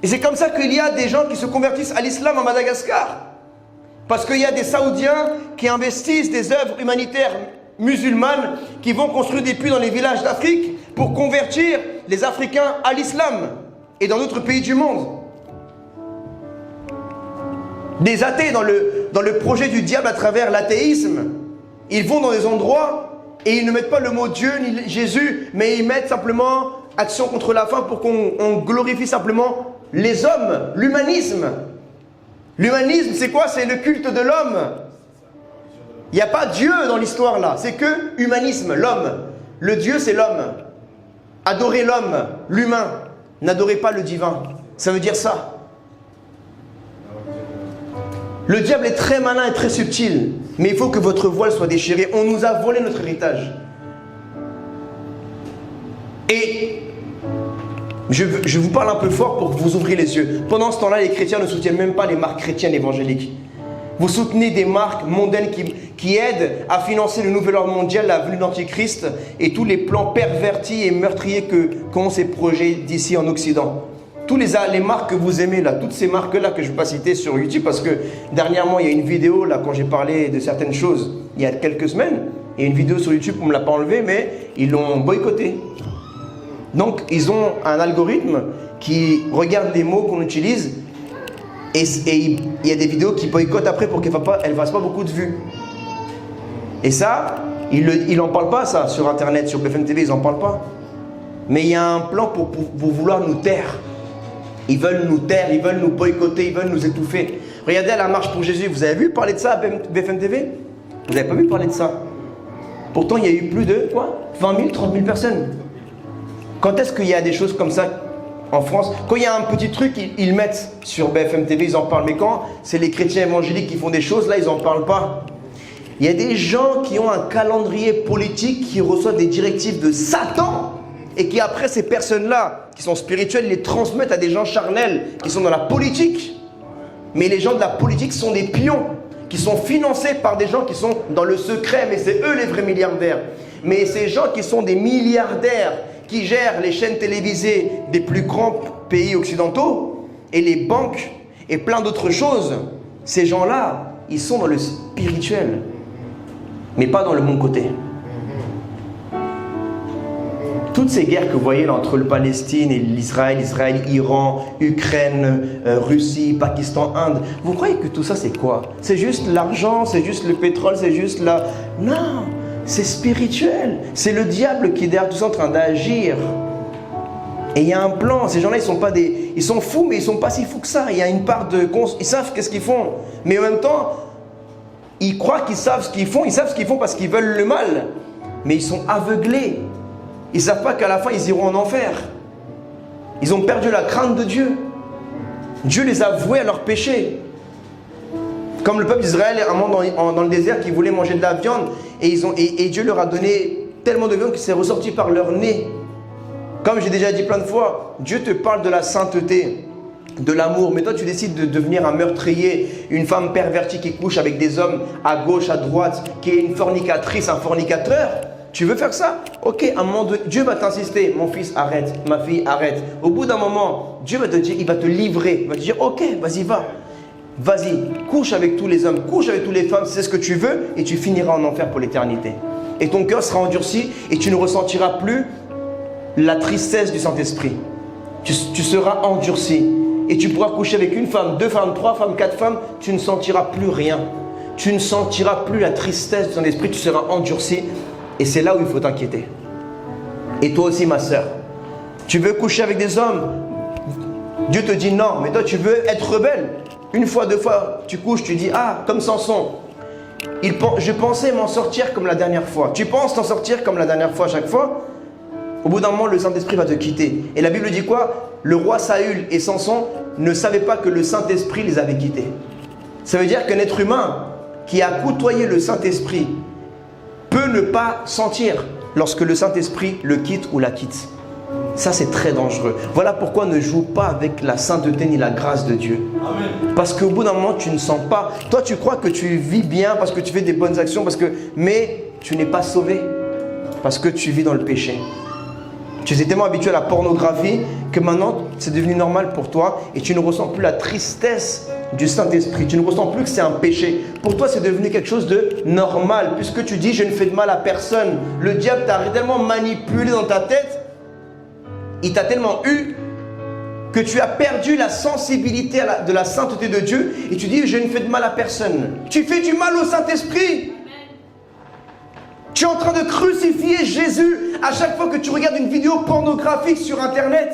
Et c'est comme ça qu'il y a des gens qui se convertissent à l'islam en Madagascar. Parce qu'il y a des Saoudiens qui investissent des œuvres humanitaires musulmanes qui vont construire des puits dans les villages d'Afrique pour convertir les Africains à l'islam et dans d'autres pays du monde. Des athées dans le projet du diable à travers l'athéisme, ils vont dans des endroits et ils ne mettent pas le mot Dieu ni Jésus, mais ils mettent simplement action contre la faim pour qu'on glorifie simplement les hommes, l'humanisme. L'humanisme, c'est quoi? C'est le culte de l'homme. Il n'y a pas Dieu dans l'histoire là, c'est que humanisme, l'homme. Le Dieu, c'est l'homme. Adorez l'homme, l'humain. N'adorez pas le divin. Ça veut dire ça. Le diable est très malin et très subtil, mais il faut que votre voile soit déchirée. On nous a volé notre héritage. Et je vous parle un peu fort pour que vous ouvriez les yeux. Pendant ce temps-là, les chrétiens ne soutiennent même pas les marques chrétiennes évangéliques. Vous soutenez des marques mondaines qui aident à financer le nouvel ordre mondial, la venue d'Antichrist et tous les plans pervertis et meurtriers qu'ont ces projets d'ici en Occident. Tous les marques que vous aimez, là, toutes ces marques-là que je ne vais pas citer sur YouTube, parce que dernièrement, il y a une vidéo, là, quand j'ai parlé de certaines choses, il y a quelques semaines, il y a une vidéo sur YouTube, on ne me l'a pas enlevée, mais ils l'ont boycotté. Donc, ils ont un algorithme qui regarde les mots qu'on utilise et il y a des vidéos qui boycottent après pour qu'elles ne fassent pas beaucoup de vues. Et ça, ils n'en parlent pas, ça, sur Internet, sur BFM TV, ils n'en parlent pas. Mais il y a un plan pour vouloir nous taire. Ils veulent nous taire, ils veulent nous boycotter, ils veulent nous étouffer. Regardez à la marche pour Jésus, vous avez vu parler de ça à BFM TV? Vous n'avez pas vu parler de ça? Pourtant, il y a eu plus de, 20 000, 30 000 personnes. Quand est-ce qu'il y a des choses comme ça en France? Quand il y a un petit truc, ils mettent sur BFM TV, ils en parlent. Mais quand c'est les chrétiens évangéliques qui font des choses, là, ils n'en parlent pas. Il y a des gens qui ont un calendrier politique, qui reçoivent des directives de Satan et qui, après, ces personnes-là, qui sont spirituelles, les transmettent à des gens charnels qui sont dans la politique. Mais les gens de la politique sont des pions qui sont financés par des gens qui sont dans le secret, mais c'est eux les vrais milliardaires. Mais ces gens qui sont des milliardaires, qui gèrent les chaînes télévisées des plus grands pays occidentaux et les banques et plein d'autres choses, ces gens-là, ils sont dans le spirituel, mais pas dans le bon côté. Toutes ces guerres que vous voyez là, entre le Palestine et l'Israël, Iran, Ukraine, Russie, Pakistan, Inde, vous croyez que tout ça c'est quoi? C'est juste l'argent, c'est juste le pétrole, c'est juste la... Non, c'est spirituel. C'est le diable qui est derrière tout ça en train d'agir. Et il y a un plan. Ces gens-là, ils sont fous, mais ils sont pas si fous que ça. Il y a une part de... Ils savent qu'est-ce qu'ils font. Mais en même temps, ils croient qu'ils savent ce qu'ils font. Ils savent ce qu'ils font parce qu'ils veulent le mal. Mais ils sont aveuglés. Ils ne savent pas qu'à la fin, ils iront en enfer. Ils ont perdu la crainte de Dieu. Dieu les a voués à leurs péchés. Comme le peuple d'Israël, à un moment dans le désert, qui voulait manger de la viande, et Dieu leur a donné tellement de viande que c'est ressorti par leur nez. Comme j'ai déjà dit plein de fois, Dieu te parle de la sainteté, de l'amour, mais toi tu décides de devenir un meurtrier, une femme pervertie qui couche avec des hommes à gauche, à droite, qui est une fornicatrice, un fornicateur. Tu veux faire ça? Ok, à un moment donné, Dieu va t'insister. Mon fils, arrête. Ma fille, arrête. Au bout d'un moment, Dieu va te dire, il va te livrer. Il va te dire, ok, vas-y, va. Vas-y, couche avec tous les hommes, couche avec toutes les femmes, c'est ce que tu veux, et tu finiras en enfer pour l'éternité. Et ton cœur sera endurci, et tu ne ressentiras plus la tristesse du Saint-Esprit. Tu seras endurci, et tu pourras coucher avec une femme, 2 femmes, 3 femmes, 4 femmes, tu ne sentiras plus rien. Tu ne sentiras plus la tristesse du Saint-Esprit, tu seras endurci. Et c'est là où il faut t'inquiéter. Et toi aussi, ma sœur. Tu veux coucher avec des hommes? Dieu te dit non, mais toi tu veux être rebelle. 1 fois, 2 fois, tu couches, tu dis ah, comme Samson. Je pensais m'en sortir comme la dernière fois. Tu penses t'en sortir comme la dernière fois chaque fois? Au bout d'un moment, le Saint-Esprit va te quitter. Et la Bible dit quoi? Le roi Saül et Samson ne savaient pas que le Saint-Esprit les avait quittés. Ça veut dire qu'un être humain qui a côtoyé le Saint-Esprit peut ne pas sentir lorsque le Saint-Esprit le quitte ou la quitte. Ça, c'est très dangereux. Voilà pourquoi ne joue pas avec la sainteté ni la grâce de Dieu. Amen. Parce qu'au bout d'un moment, tu ne sens pas. Toi, tu crois que tu vis bien parce que tu fais des bonnes actions, mais tu n'es pas sauvé parce que tu vis dans le péché. Tu es tellement habitué à la pornographie que maintenant, c'est devenu normal pour toi et tu ne ressens plus la tristesse du Saint-Esprit. Tu ne ressens plus que c'est un péché. Pour toi, c'est devenu quelque chose de normal puisque tu dis « je ne fais de mal à personne ». Le diable t'a tellement manipulé dans ta tête, il t'a tellement eu que tu as perdu la sensibilité de la sainteté de Dieu et tu dis « je ne fais de mal à personne ». Tu fais du mal au Saint-Esprit. Tu es en train de crucifier Jésus à chaque fois que tu regardes une vidéo pornographique sur Internet.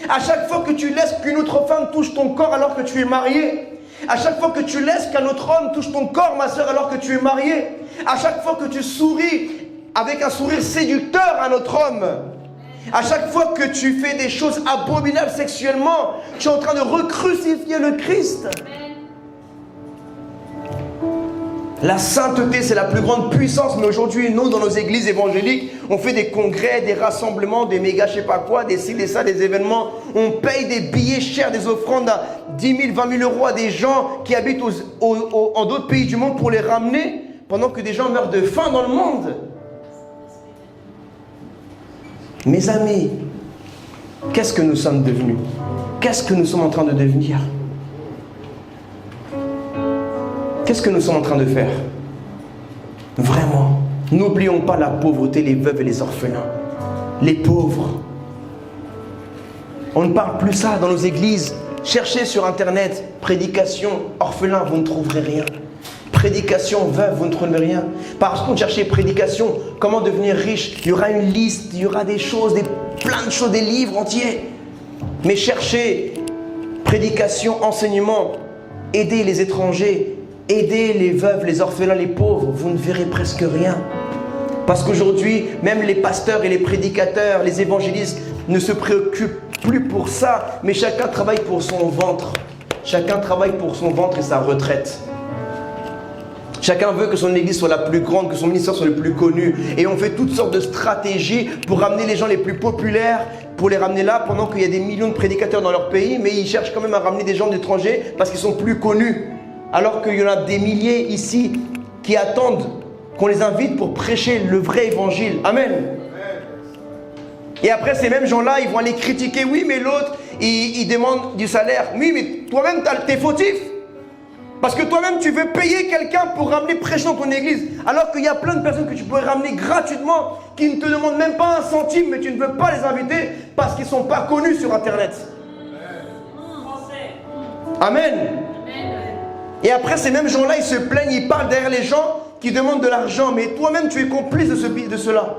À chaque fois que tu laisses qu'une autre femme touche ton corps alors que tu es marié. À chaque fois que tu laisses qu'un autre homme touche ton corps, ma soeur, alors que tu es marié. À chaque fois que tu souris avec un sourire séducteur à un autre homme. À chaque fois que tu fais des choses abominables sexuellement, tu es en train de recrucifier le Christ. La sainteté, c'est la plus grande puissance. Mais aujourd'hui, nous, dans nos églises évangéliques, on fait des congrès, des rassemblements, des méga je sais pas quoi, des ci, des ça, des événements. On paye des billets chers, des offrandes à 10 000, 20 000 euros à des gens qui habitent en d'autres pays du monde pour les ramener, pendant que des gens meurent de faim dans le monde. Mes amis, qu'est-ce que nous sommes devenus? Qu'est-ce que nous sommes en train de devenir? Qu'est-ce que nous sommes en train de faire? Vraiment, n'oublions pas la pauvreté, les veuves et les orphelins. Les pauvres. On ne parle plus ça dans nos églises. Cherchez sur internet, prédication, orphelin, vous ne trouverez rien. Prédication, veuve, vous ne trouverez rien. Par contre, cherchez prédication, comment devenir riche. Il y aura une liste, il y aura des choses, plein de choses, des livres entiers. Mais cherchez prédication, enseignement, aider les étrangers, aider les veuves, les orphelins, les pauvres, vous ne verrez presque rien. Parce qu'aujourd'hui, même les pasteurs et les prédicateurs, les évangélistes ne se préoccupent plus pour ça, mais chacun travaille pour son ventre. Chacun travaille pour son ventre et sa retraite. Chacun veut que son église soit la plus grande, que son ministère soit le plus connu. Et on fait toutes sortes de stratégies pour ramener les gens les plus populaires, pour les ramener là, pendant qu'il y a des millions de prédicateurs dans leur pays, mais ils cherchent quand même à ramener des gens d'étrangers parce qu'ils sont plus connus. Alors qu'il y en a des milliers ici qui attendent qu'on les invite pour prêcher le vrai évangile. Amen. Et après, ces mêmes gens-là, ils vont aller critiquer. Oui, mais l'autre, il demande du salaire. Oui, mais toi-même, t'es fautif. Parce que toi-même, tu veux payer quelqu'un pour ramener prêcher dans ton église. Alors qu'il y a plein de personnes que tu pourrais ramener gratuitement, qui ne te demandent même pas un centime, mais tu ne veux pas les inviter parce qu'ils ne sont pas connus sur Internet. Amen. Et après, ces mêmes gens-là, ils se plaignent, ils parlent derrière les gens qui demandent de l'argent. Mais toi-même, tu es complice de cela.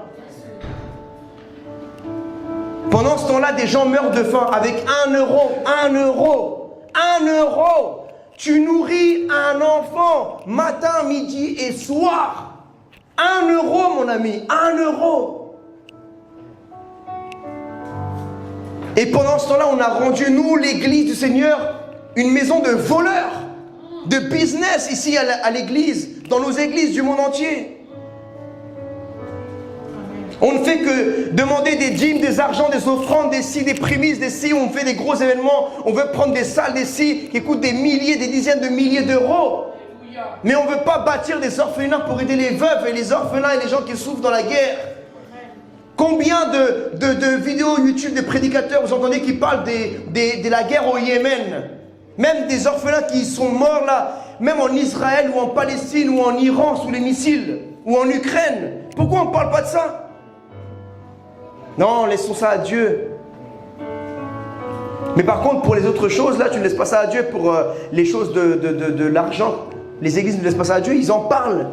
Pendant ce temps-là, des gens meurent de faim avec 1 euro. 1 euro. 1 euro. Tu nourris un enfant matin, midi et soir. 1 euro, mon ami. 1 euro. Et pendant ce temps-là, on a rendu, nous, l'église du Seigneur, une maison de voleurs. De business ici à l'église, dans nos églises du monde entier. On ne fait que demander des dîmes, des argents, des offrandes, des ci, des prémices, des ci. On fait des gros événements. On veut prendre des salles, des ci, qui coûtent des milliers, des dizaines de milliers d'euros. Mais on ne veut pas bâtir des orphelinats pour aider les veuves et les orphelins et les gens qui souffrent dans la guerre. Combien de vidéos YouTube de prédicateurs vous entendez qui parlent de la guerre au Yémen? Même des orphelins qui sont morts là, même en Israël ou en Palestine ou en Iran sous les missiles, ou en Ukraine. Pourquoi on ne parle pas de ça? Non, laissons ça à Dieu. Mais par contre, pour les autres choses, là, tu ne laisses pas ça à Dieu. Pour les choses de l'argent, les églises ne laissent pas ça à Dieu, ils en parlent.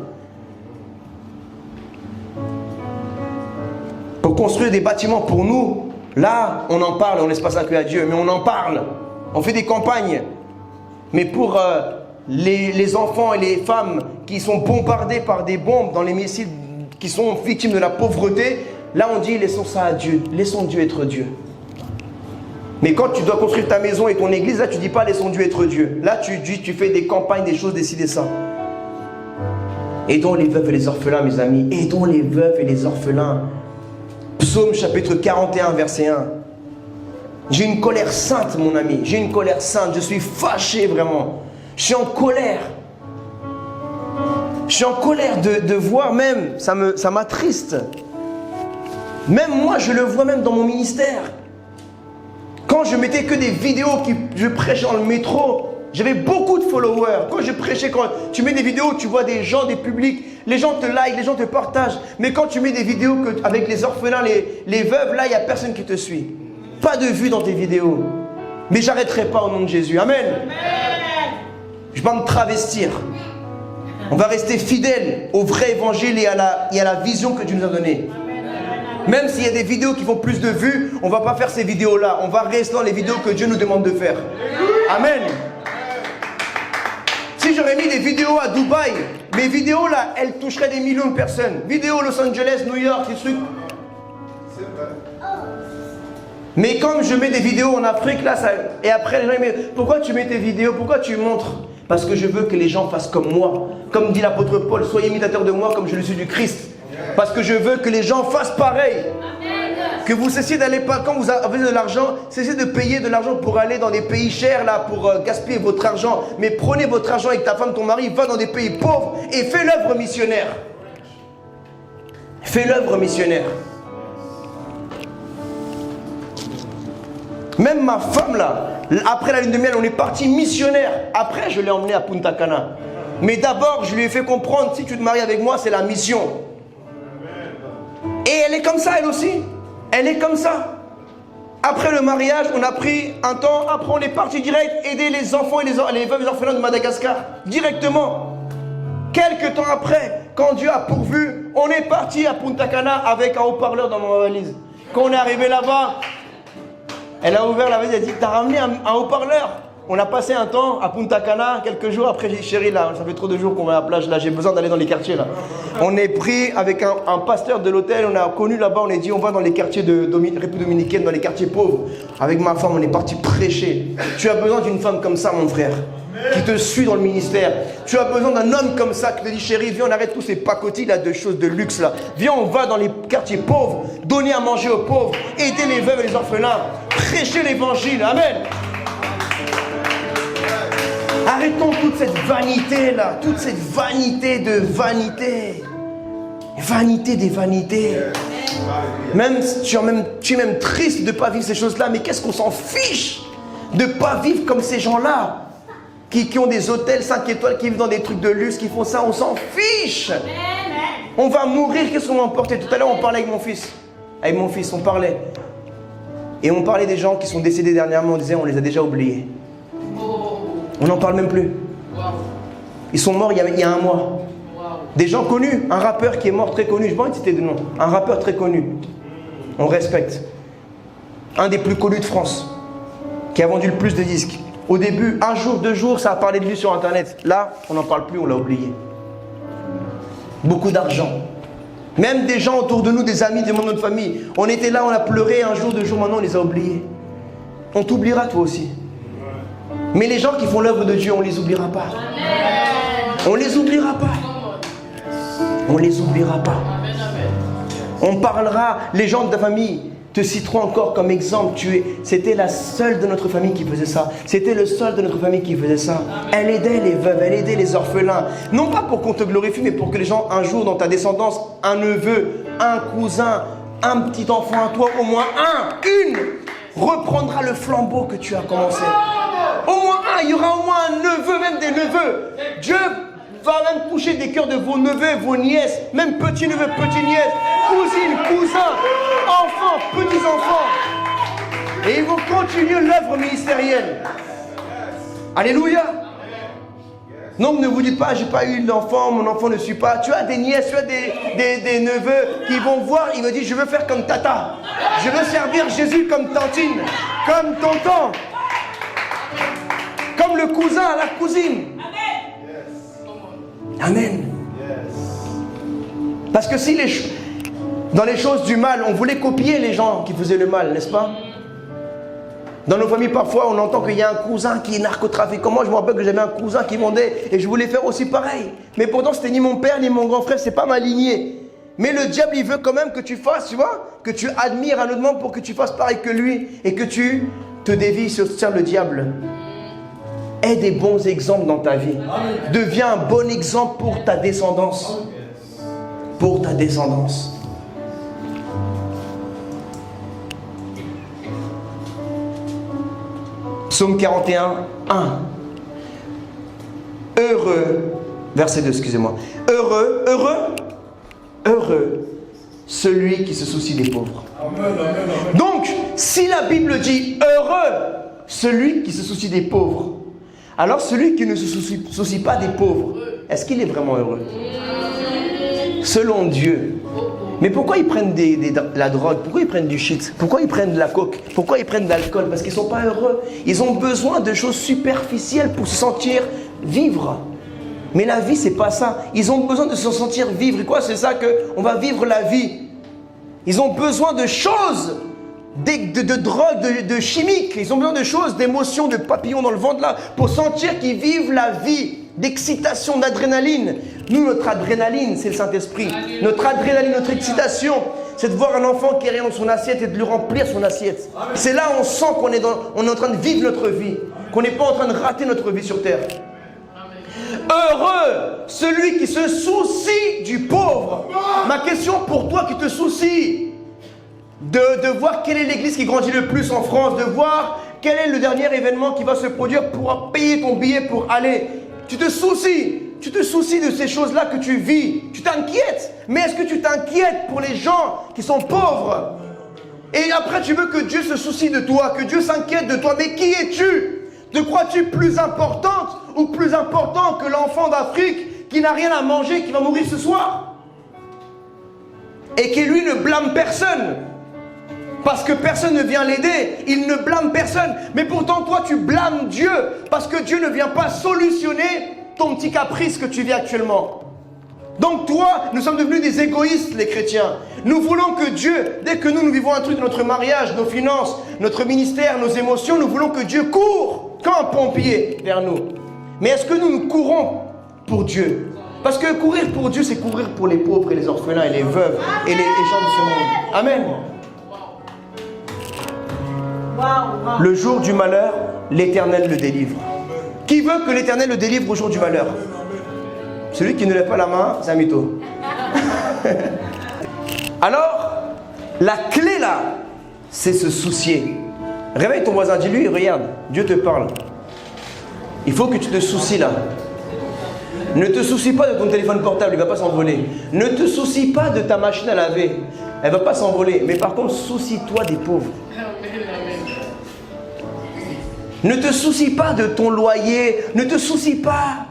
Pour construire des bâtiments pour nous, là, on en parle, on ne laisse pas ça que à Dieu, mais on en parle. On fait des campagnes. Mais pour les enfants et les femmes qui sont bombardés par des bombes dans les missiles, qui sont victimes de la pauvreté, là on dit laissons ça à Dieu. Laissons Dieu être Dieu. Mais quand tu dois construire ta maison et ton église, là tu ne dis pas laissons Dieu être Dieu. Là tu fais des campagnes, des choses, des ci, des ça. Aidons les veuves et les orphelins, mes amis. Aidons les veuves et les orphelins. Psaume chapitre 41, verset 1. J'ai une colère sainte, mon ami. J'ai une colère sainte. Je suis fâché, vraiment. Je suis en colère. Je suis en colère de voir même. Ça m'attriste. Même moi, je le vois même dans mon ministère. Quand je mettais que des vidéos je prêchais dans le métro, j'avais beaucoup de followers. Quand je prêchais, quand tu mets des vidéos, tu vois des gens, des publics. Les gens te like, les gens te partagent. Mais quand tu mets des vidéos avec les orphelins, les veuves, là, il n'y a personne qui te suit. Pas de vues dans tes vidéos. Mais j'arrêterai pas au nom de Jésus. Amen. Amen. Je vais pas me travestir. On va rester fidèle au vrai évangile et à la vision que Dieu nous a donnée. Même s'il y a des vidéos qui font plus de vues, on ne va pas faire ces vidéos-là. On va rester dans les vidéos que Dieu nous demande de faire. Amen. Si j'aurais mis des vidéos à Dubaï, mes vidéos là, elles toucheraient des millions de personnes. Vidéos Los Angeles, New York, des trucs. C'est vrai. Mais comme je mets des vidéos en Afrique, là, et après les gens disent, mais pourquoi tu mets tes vidéos? Pourquoi tu montres? Parce que je veux que les gens fassent comme moi. Comme dit l'apôtre Paul, soyez imitateurs de moi comme je le suis du Christ. Parce que je veux que les gens fassent pareil. Que vous cessiez d'aller, quand vous avez de l'argent, cessez de payer de l'argent pour aller dans des pays chers, là, pour gaspiller votre argent. Mais prenez votre argent avec ta femme, ton mari, va dans des pays pauvres et fais l'œuvre missionnaire. Fais l'œuvre missionnaire. Même ma femme, là, après la lune de miel, on est parti missionnaire. Après, je l'ai emmenée à Punta Cana. Mais d'abord, je lui ai fait comprendre, si tu te maries avec moi, c'est la mission. Et elle est comme ça, elle aussi. Elle est comme ça. Après le mariage, on a pris un temps. Après, on est parti direct aider les enfants et les veuves et les orphelins de Madagascar. Directement. Quelques temps après, quand Dieu a pourvu, on est parti à Punta Cana avec un haut-parleur dans ma valise. Quand on est arrivé là-bas, elle a ouvert la valise, elle a dit, t'as ramené un haut-parleur? On a passé un temps à Punta Cana, quelques jours après, j'ai dit, chérie, là, ça fait trop de jours qu'on va à la plage, là, j'ai besoin d'aller dans les quartiers, là. On est pris avec un pasteur de l'hôtel, on a connu là-bas, on a dit, on va dans les quartiers de République dominicaine, dans les quartiers pauvres. Avec ma femme, on est parti prêcher. Tu as besoin d'une femme comme ça, mon frère, qui te suit dans le ministère. Tu as besoin d'un homme comme ça, qui te dit, chérie, viens, on arrête tous ces pacotis, là, de choses de luxe, là. Viens, on va dans les quartiers pauvres, donner à manger aux pauvres, aider les veuves et les orphelins, prêcher l'évangile. Amen. Arrêtons toute cette vanité là, toute cette vanité de vanité. Vanité des vanités. Même, tu es même triste de ne pas vivre ces choses-là, mais qu'est-ce qu'on s'en fiche de ne pas vivre comme ces gens-là qui ont des hôtels 5 étoiles, qui vivent dans des trucs de luxe, qui font ça, on s'en fiche. On va mourir, qu'est-ce qu'on va emporter? Tout à l'heure, on parlait avec mon fils. Avec mon fils, on parlait. Et on parlait des gens qui sont décédés dernièrement, on disait, on les a déjà oubliés. On n'en parle même plus. Ils sont morts il y a un mois. Des gens connus. Un rappeur qui est mort très connu. Je ne vais pas citer de nom. Un rappeur très connu. On respecte. Un des plus connus de France. Qui a vendu le plus de disques. Au début, un jour, 2 jours, ça a parlé de lui sur Internet. Là, on n'en parle plus, on l'a oublié. Beaucoup d'argent. Même des gens autour de nous, des amis, des membres de notre famille. On était là, on a pleuré un jour, 2 jours, maintenant on les a oubliés. On t'oubliera toi aussi. Mais les gens qui font l'œuvre de Dieu, on ne les oubliera pas. On ne les oubliera pas. On ne les oubliera pas. On parlera, les gens de ta famille te citeront encore comme exemple. C'était la seule de notre famille qui faisait ça. C'était le seul de notre famille qui faisait ça. Elle aidait les veuves, elle aidait les orphelins. Non pas pour qu'on te glorifie, mais pour que les gens, un jour, dans ta descendance, un neveu, un cousin, un petit enfant à toi, au moins une, reprendra le flambeau que tu as commencé. Au moins un, il y aura au moins un neveu, même des neveux. Dieu va même toucher des cœurs de vos neveux, vos nièces, même petits-neveux, petits-nièces, cousines, cousins, enfants, petits-enfants. Et ils vont continuer l'œuvre ministérielle. Alléluia. Donc ne vous dites pas, j'ai pas eu d'enfant, mon enfant ne suit pas. Tu as des nièces, tu as des neveux qui vont voir, ils me disent, je veux faire comme tata. Je veux servir Jésus comme tantine, comme tonton. Comme le cousin à la cousine. Amen. Parce que si dans les choses du mal, on voulait copier les gens qui faisaient le mal, n'est-ce pas? Dans nos familles, parfois, on entend qu'il y a un cousin qui est narcotrafiquant. Moi, je me rappelle que j'avais un cousin qui vendait et je voulais faire aussi pareil. Mais pourtant, c'était ni mon père, ni mon grand frère, c'est pas ma lignée. Mais le diable, il veut quand même que tu fasses, tu vois, que tu admires un autre membre pour que tu fasses pareil que lui et que tu te dévies sur le diable. Aie des bons exemples dans ta vie. Deviens un bon exemple pour ta descendance. Pour ta descendance. Psaume 41, 1. Heureux, verset 2, excusez-moi. Heureux celui qui se soucie des pauvres. Donc, si la Bible dit heureux celui qui se soucie des pauvres, alors celui qui ne se soucie pas des pauvres, est-ce qu'il est vraiment heureux? Selon Dieu. Mais pourquoi ils prennent la drogue? Pourquoi ils prennent du shit? Pourquoi ils prennent de la coke? Pourquoi ils prennent de l'alcool? Parce qu'ils ne sont pas heureux. Ils ont besoin de choses superficielles pour se sentir vivre. Mais la vie, c'est pas ça. Ils ont besoin de se sentir vivre. Et quoi, c'est ça qu'on va vivre la vie. Ils ont besoin de choses de drogue, de chimiques. Ils ont besoin de choses, d'émotions, de papillons dans le ventre là, pour sentir qu'ils vivent la vie, d'excitation, d'adrénaline. Nous, notre adrénaline, c'est le Saint-Esprit. Notre adrénaline, notre excitation, c'est de voir un enfant qui a rien dans son assiette et de lui remplir son assiette. C'est là où on sent qu'on est en train de vivre notre vie, qu'on n'est pas en train de rater notre vie sur terre. Heureux celui qui se soucie du pauvre. Ma question pour toi qui te soucies de voir quelle est l'église qui grandit le plus en France, de voir quel est le dernier événement qui va se produire pour payer ton billet pour aller. Tu te soucies de ces choses-là que tu vis. Tu t'inquiètes. Mais est-ce que tu t'inquiètes pour les gens qui sont pauvres? Et après tu veux que Dieu se soucie de toi, que Dieu s'inquiète de toi. Mais qui es-tu? Te crois-tu plus importante ou plus important que l'enfant d'Afrique qui n'a rien à manger, qui va mourir ce soir? Et qui lui ne blâme personne. Parce que personne ne vient l'aider, il ne blâme personne. Mais pourtant toi tu blâmes Dieu parce que Dieu ne vient pas solutionner ton petit caprice que tu vis actuellement. Donc toi, nous sommes devenus des égoïstes les chrétiens. Nous voulons que Dieu, dès que nous vivons un truc de notre mariage, nos finances, notre ministère, nos émotions, nous voulons que Dieu court comme un pompier vers nous. Mais est-ce que nous courons pour Dieu? Parce que courir pour Dieu, c'est courir pour les pauvres et les orphelins et les veuves et les gens de ce monde. Amen. Le jour du malheur, l'Éternel le délivre. Qui veut que l'Éternel le délivre au jour du malheur? Celui qui ne lève pas la main, c'est un mytho. Alors, la clé là, c'est se soucier. Réveille ton voisin, dis-lui, regarde, Dieu te parle. Il faut que tu te soucies là. Ne te soucie pas de ton téléphone portable, il ne va pas s'envoler. Ne te soucie pas de ta machine à laver, elle ne va pas s'envoler. Mais par contre, soucie-toi des pauvres. Ne te soucie pas de ton loyer, ne te soucie pas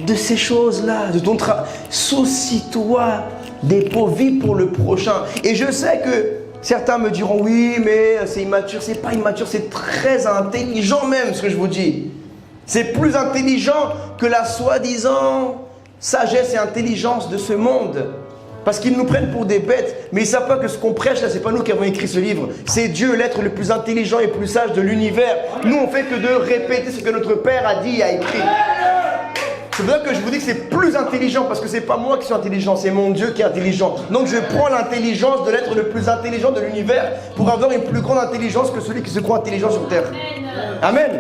de ces choses-là, de ton travail. Soucie-toi des pauvres, vis pour le prochain. Et je sais que certains me diront, oui, mais c'est immature. C'est pas immature, c'est très intelligent même ce que je vous dis. C'est plus intelligent que la soi-disant sagesse et intelligence de ce monde. Parce qu'ils nous prennent pour des bêtes, mais ils ne savent pas que ce qu'on prêche là, c'est pas nous qui avons écrit ce livre. C'est Dieu, l'être le plus intelligent et plus sage de l'univers. Nous, on fait que de répéter ce que notre Père a dit et a écrit. C'est pour ça que je vous dis que c'est plus intelligent, parce que c'est pas moi qui suis intelligent, c'est mon Dieu qui est intelligent. Donc je prends l'intelligence de l'être le plus intelligent de l'univers pour avoir une plus grande intelligence que celui qui se croit intelligent sur terre. Amen.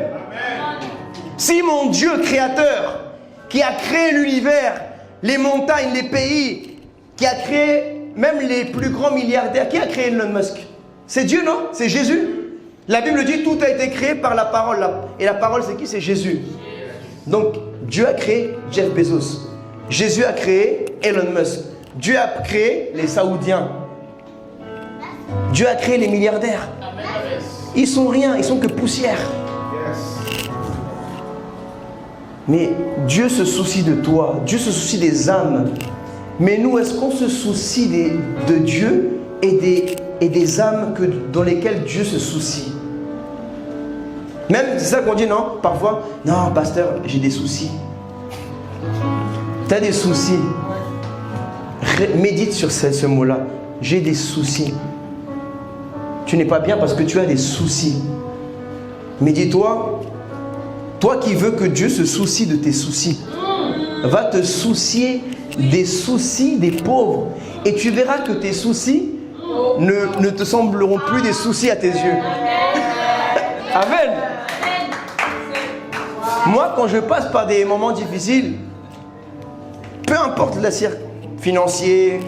Si mon Dieu créateur, qui a créé l'univers, les montagnes, les pays, qui a créé même les plus grands milliardaires. Qui a créé Elon Musk? C'est Dieu, non? C'est Jésus. La Bible dit tout a été créé par la parole. Et la parole, c'est qui? C'est Jésus. Donc, Dieu a créé Jeff Bezos. Jésus a créé Elon Musk. Dieu a créé les Saoudiens. Dieu a créé les milliardaires. Ils sont rien, ils sont que poussière. Mais Dieu se soucie de toi. Dieu se soucie des âmes. Mais nous, est-ce qu'on se soucie de Dieu et des âmes dans lesquelles Dieu se soucie? Même, c'est ça qu'on dit, non? Parfois, non, pasteur, j'ai des soucis. Tu as des soucis. Médite sur ce mot-là. J'ai des soucis. Tu n'es pas bien parce que tu as des soucis. Mais dis-toi, toi qui veux que Dieu se soucie de tes soucis, va te soucier des soucis des pauvres. Et tu verras que tes soucis ne te sembleront plus des soucis à tes yeux. Amen. Moi, quand je passe par des moments difficiles, peu importe la circonstance financière,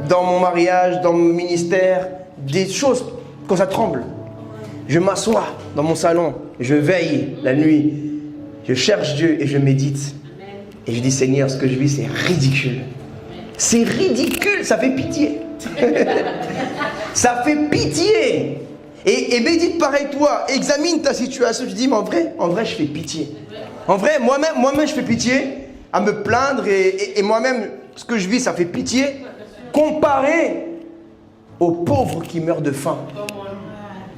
dans mon mariage, dans mon ministère, des choses, quand ça tremble, je m'assois dans mon salon, je veille la nuit, je cherche Dieu et je médite. Et je dis, Seigneur, ce que je vis, c'est ridicule. C'est ridicule, ça fait pitié. Ça fait pitié. Et médite pareil toi, examine ta situation. Je dis, mais en vrai, je fais pitié. En vrai, moi-même, je fais pitié à me plaindre. Et moi-même, ce que je vis, ça fait pitié. Comparé aux pauvres qui meurent de faim.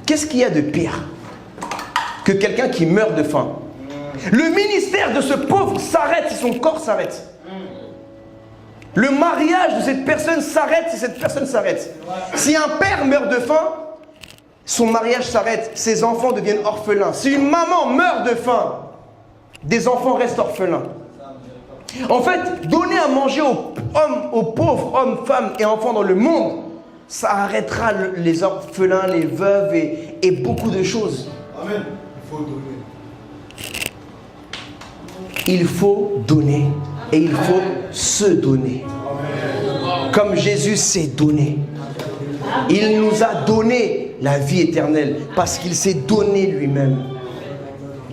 Qu'est-ce qu'il y a de pire que quelqu'un qui meurt de faim? Le ministère de ce pauvre s'arrête si son corps s'arrête. Le mariage de cette personne s'arrête si cette personne s'arrête. Si un père meurt de faim, son mariage s'arrête, ses enfants deviennent orphelins. Si une maman meurt de faim, des enfants restent orphelins. En fait, donner à manger aux pauvres hommes, femmes et enfants dans le monde, ça arrêtera les orphelins, les veuves et beaucoup de choses. Amen. Il faut donner. Il faut donner et il faut se donner. Amen. Comme Jésus s'est donné. Il nous a donné la vie éternelle parce qu'il s'est donné lui-même.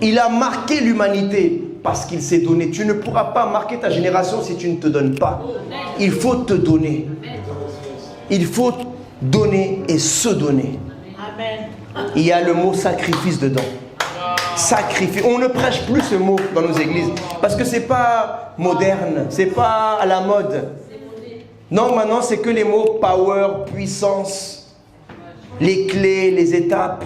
Il a marqué l'humanité parce qu'il s'est donné. Tu ne pourras pas marquer ta génération si tu ne te donnes pas. Il faut te donner. Il faut donner et se donner. Il y a le mot sacrifice dedans. Sacrifice. On ne prêche plus ce mot dans nos églises parce que c'est pas moderne, c'est pas à la mode. Non, maintenant c'est que les mots power, puissance, les clés, les étapes.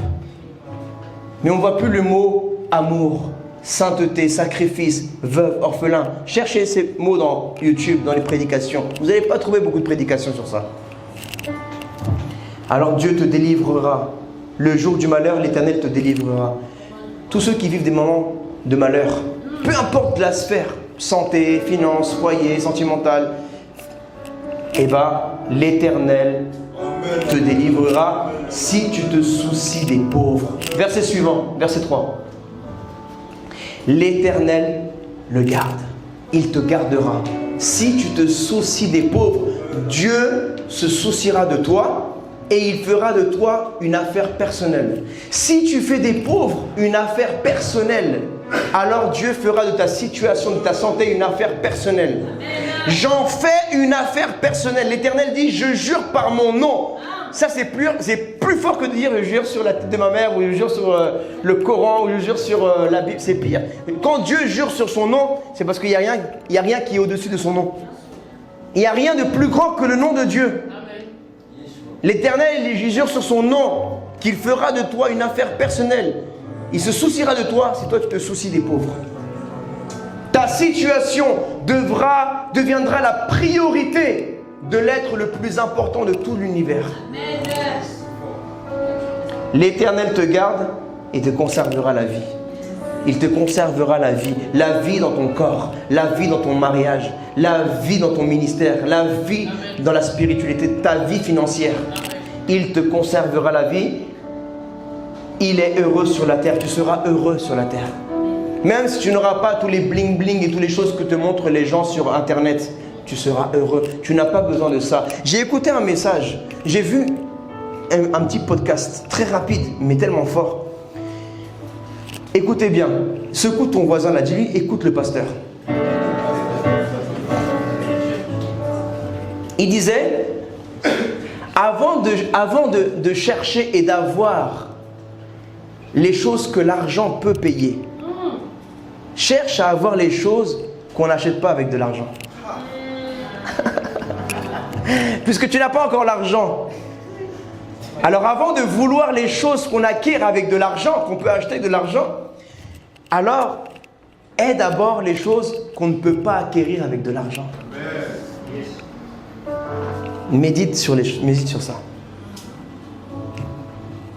Mais on ne voit plus le mot amour, sainteté, sacrifice, veuve, orphelin. Cherchez ces mots dans YouTube, dans les prédications. Vous n'allez pas trouver beaucoup de prédications sur ça. Alors Dieu te délivrera. Le jour du malheur, l'Éternel te délivrera. Tous ceux qui vivent des moments de malheur, peu importe la sphère, santé, finances, foyer, sentimental, eh bien, l'Éternel te délivrera si tu te soucies des pauvres. Verset suivant, verset 3. L'Éternel le garde. Il te gardera. Si tu te soucies des pauvres, Dieu se souciera de toi et il fera de toi une affaire personnelle. Si tu fais des pauvres une affaire personnelle, alors Dieu fera de ta situation, de ta santé une affaire personnelle. J'en fais une affaire personnelle. L'Éternel dit, je jure par mon nom. Ça, c'est plus fort que de dire, je jure sur la tête de ma mère, ou je jure sur le Coran, ou je jure sur la Bible. C'est pire. Quand Dieu jure sur son nom, c'est parce qu'il n'y a rien qui est au-dessus de son nom. Il n'y a rien de plus grand que le nom de Dieu. L'Éternel, il jure sur son nom qu'il fera de toi une affaire personnelle. Il se souciera de toi si toi tu te soucies des pauvres. Ta situation deviendra la priorité de l'être le plus important de tout l'univers. L'Éternel te garde et te conservera la vie. Il te conservera la vie dans ton corps, la vie dans ton mariage, la vie dans ton ministère, la vie dans la spiritualité, ta vie financière. Il te conservera la vie. Il est heureux sur la terre, tu seras heureux sur la terre. Même si tu n'auras pas tous les bling bling et toutes les choses que te montrent les gens sur internet, tu seras heureux. Tu n'as pas besoin de ça. J'ai écouté un message, j'ai vu un petit podcast très rapide mais tellement fort. Écoutez bien, secoue ton voisin là, dis-lui, écoute le pasteur. Il disait, avant de chercher et d'avoir les choses que l'argent peut payer, cherche à avoir les choses qu'on n'achète pas avec de l'argent. Puisque tu n'as pas encore l'argent. Alors avant de vouloir les choses qu'on acquiert avec de l'argent, qu'on peut acheter avec de l'argent, alors aie d'abord les choses qu'on ne peut pas acquérir avec de l'argent. Médite sur ça.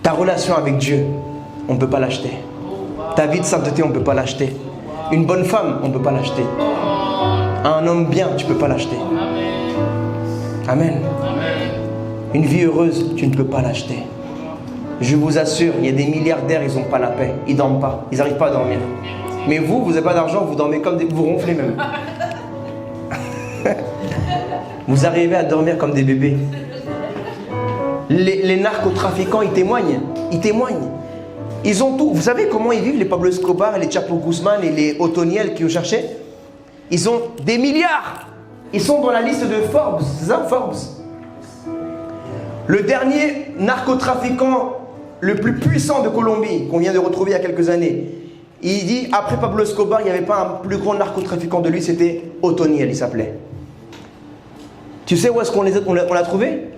Ta relation avec Dieu, on ne peut pas l'acheter. Ta vie de sainteté, on ne peut pas l'acheter. Une bonne femme, on ne peut pas l'acheter. Un homme bien, tu ne peux pas l'acheter. Amen. Une vie heureuse, tu ne peux pas l'acheter. Je vous assure, il y a des milliardaires, ils n'ont pas la paix. Ils ne dorment pas. Ils n'arrivent pas à dormir. Mais vous n'avez pas d'argent, vous dormez comme vous ronflez même. Vous arrivez à dormir comme des bébés. Les narcotrafiquants, ils témoignent. Ils ont tout. Vous savez comment ils vivent, les Pablo Escobar, les Chapo Guzman et les Otoniel qui ont cherché? Ils ont des milliards. Ils sont dans la liste de Forbes. C'est ça, Forbes. Le dernier narcotrafiquant le plus puissant de Colombie, qu'on vient de retrouver il y a quelques années, il dit, après Pablo Escobar, il n'y avait pas un plus grand narcotrafiquant de lui, c'était Otoniel, il s'appelait. Tu sais où est-ce qu'on l'a trouvé?